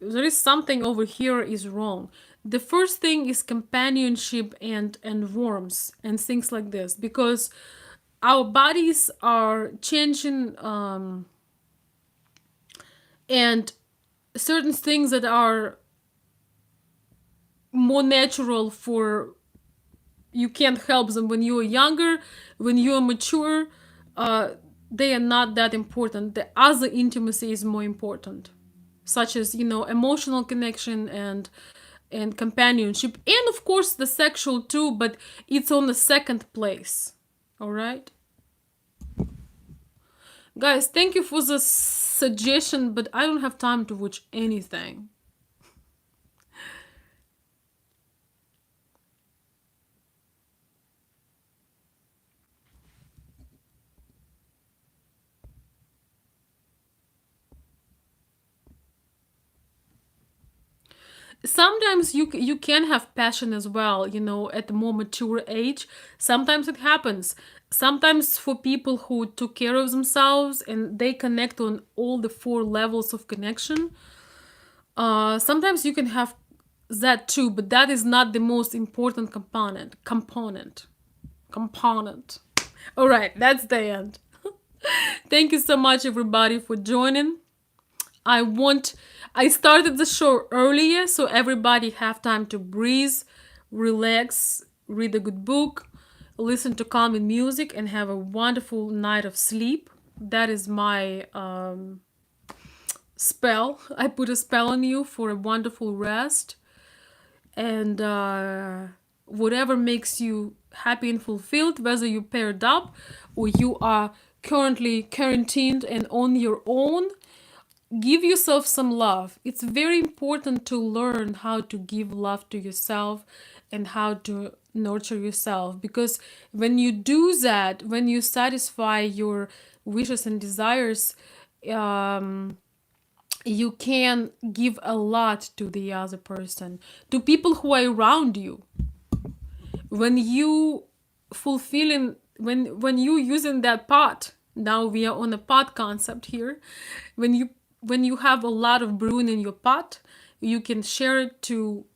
there is something over here is wrong. The first thing is companionship and warmth and things like this, because our bodies are changing, and certain things that are more natural for you can't help them when you're younger, when you're mature, uh, they are not that important. The other intimacy is more important, such as emotional connection and companionship, and of course the sexual too, but it's on the second place. All right, guys, thank you for the suggestion, but I don't have time to watch anything. Sometimes you can have passion as well, at a more mature age. Sometimes it happens. Sometimes for people who took care of themselves and they connect on all the four levels of connection, sometimes you can have that too, but that is not the most important component. All right, that's the end. Thank you so much, everybody, for joining. I started the show earlier so everybody have time to breathe, relax, read a good book, listen to calming music, and have a wonderful night of sleep. That is my spell. I put a spell on you for a wonderful rest, and whatever makes you happy and fulfilled, whether you paired up or you are currently quarantined and on your own, give yourself some love. It's very important to learn how to give love to yourself and how to nurture yourself, because when you do that, when you satisfy your wishes and desires, um, you can give a lot to the other person, to people who are around you. When you fulfilling, when you using that pot, now we are on a pot concept here. When you have a lot of brewing in your pot, you can share it to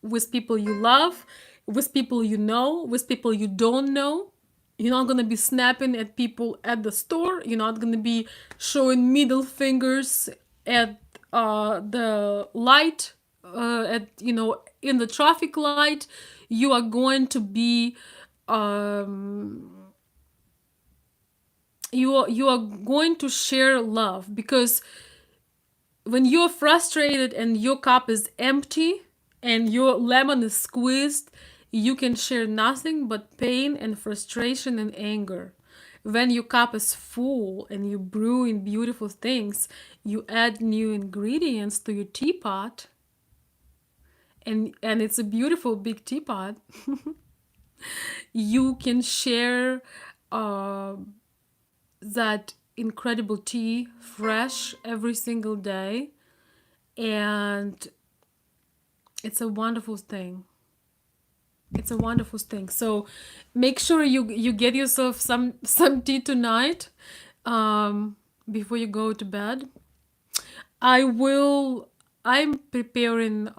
with people you love, with people you know, with people you don't know. You're not gonna be snapping at people at the store. You're not gonna be showing middle fingers at the light, at in the traffic light. You are going to be you are going to share love, because when you're frustrated and your cup is empty and your lemon is squeezed, you can share nothing but pain and frustration and anger. When your cup is full and you brew in beautiful things, you add new ingredients to your teapot, and it's a beautiful big teapot. You can share uh, that incredible tea fresh every single day, and it's a wonderful thing. It's a wonderful thing. So make sure you get yourself some tea tonight, before you go to bed. I'm preparing.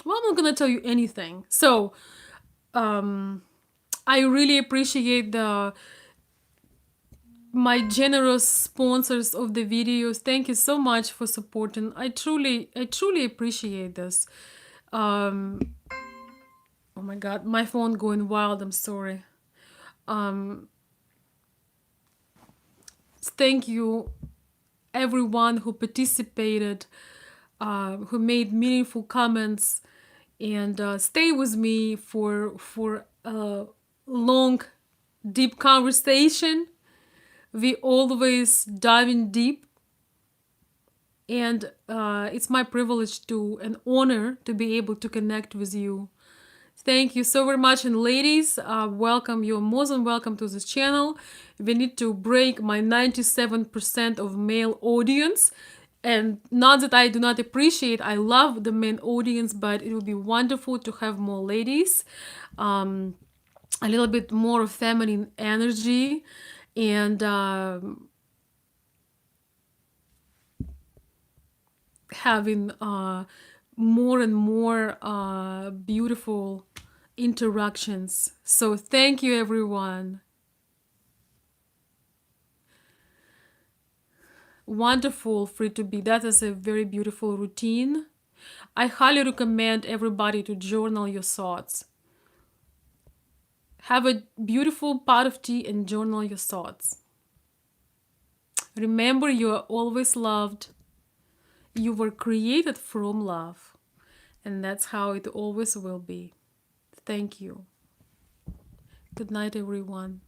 Well, I'm not gonna tell you anything. So I really appreciate the my generous sponsors of the videos. Thank you so much for supporting. I truly appreciate this. Um, oh my God, my phone going wild. I'm sorry. Um, thank you, everyone who participated, who made meaningful comments, and stay with me for a long, deep conversation. We always diving deep, and it's my privilege to an honor to be able to connect with you. Thank you so very much. And ladies, welcome. You're most welcome to this channel. We need to break my 97% of male audience. And not that I do not appreciate, I love the men audience, but it would be wonderful to have more ladies, a little bit more feminine energy, and having more and more beautiful interactions. So thank you, everyone. Wonderful, free to be. That is a very beautiful routine. I highly recommend everybody to journal your thoughts. Have a beautiful pot of tea and journal your thoughts. Remember, you are always loved. You were created from love. And that's how it always will be. Thank you. Good night, everyone.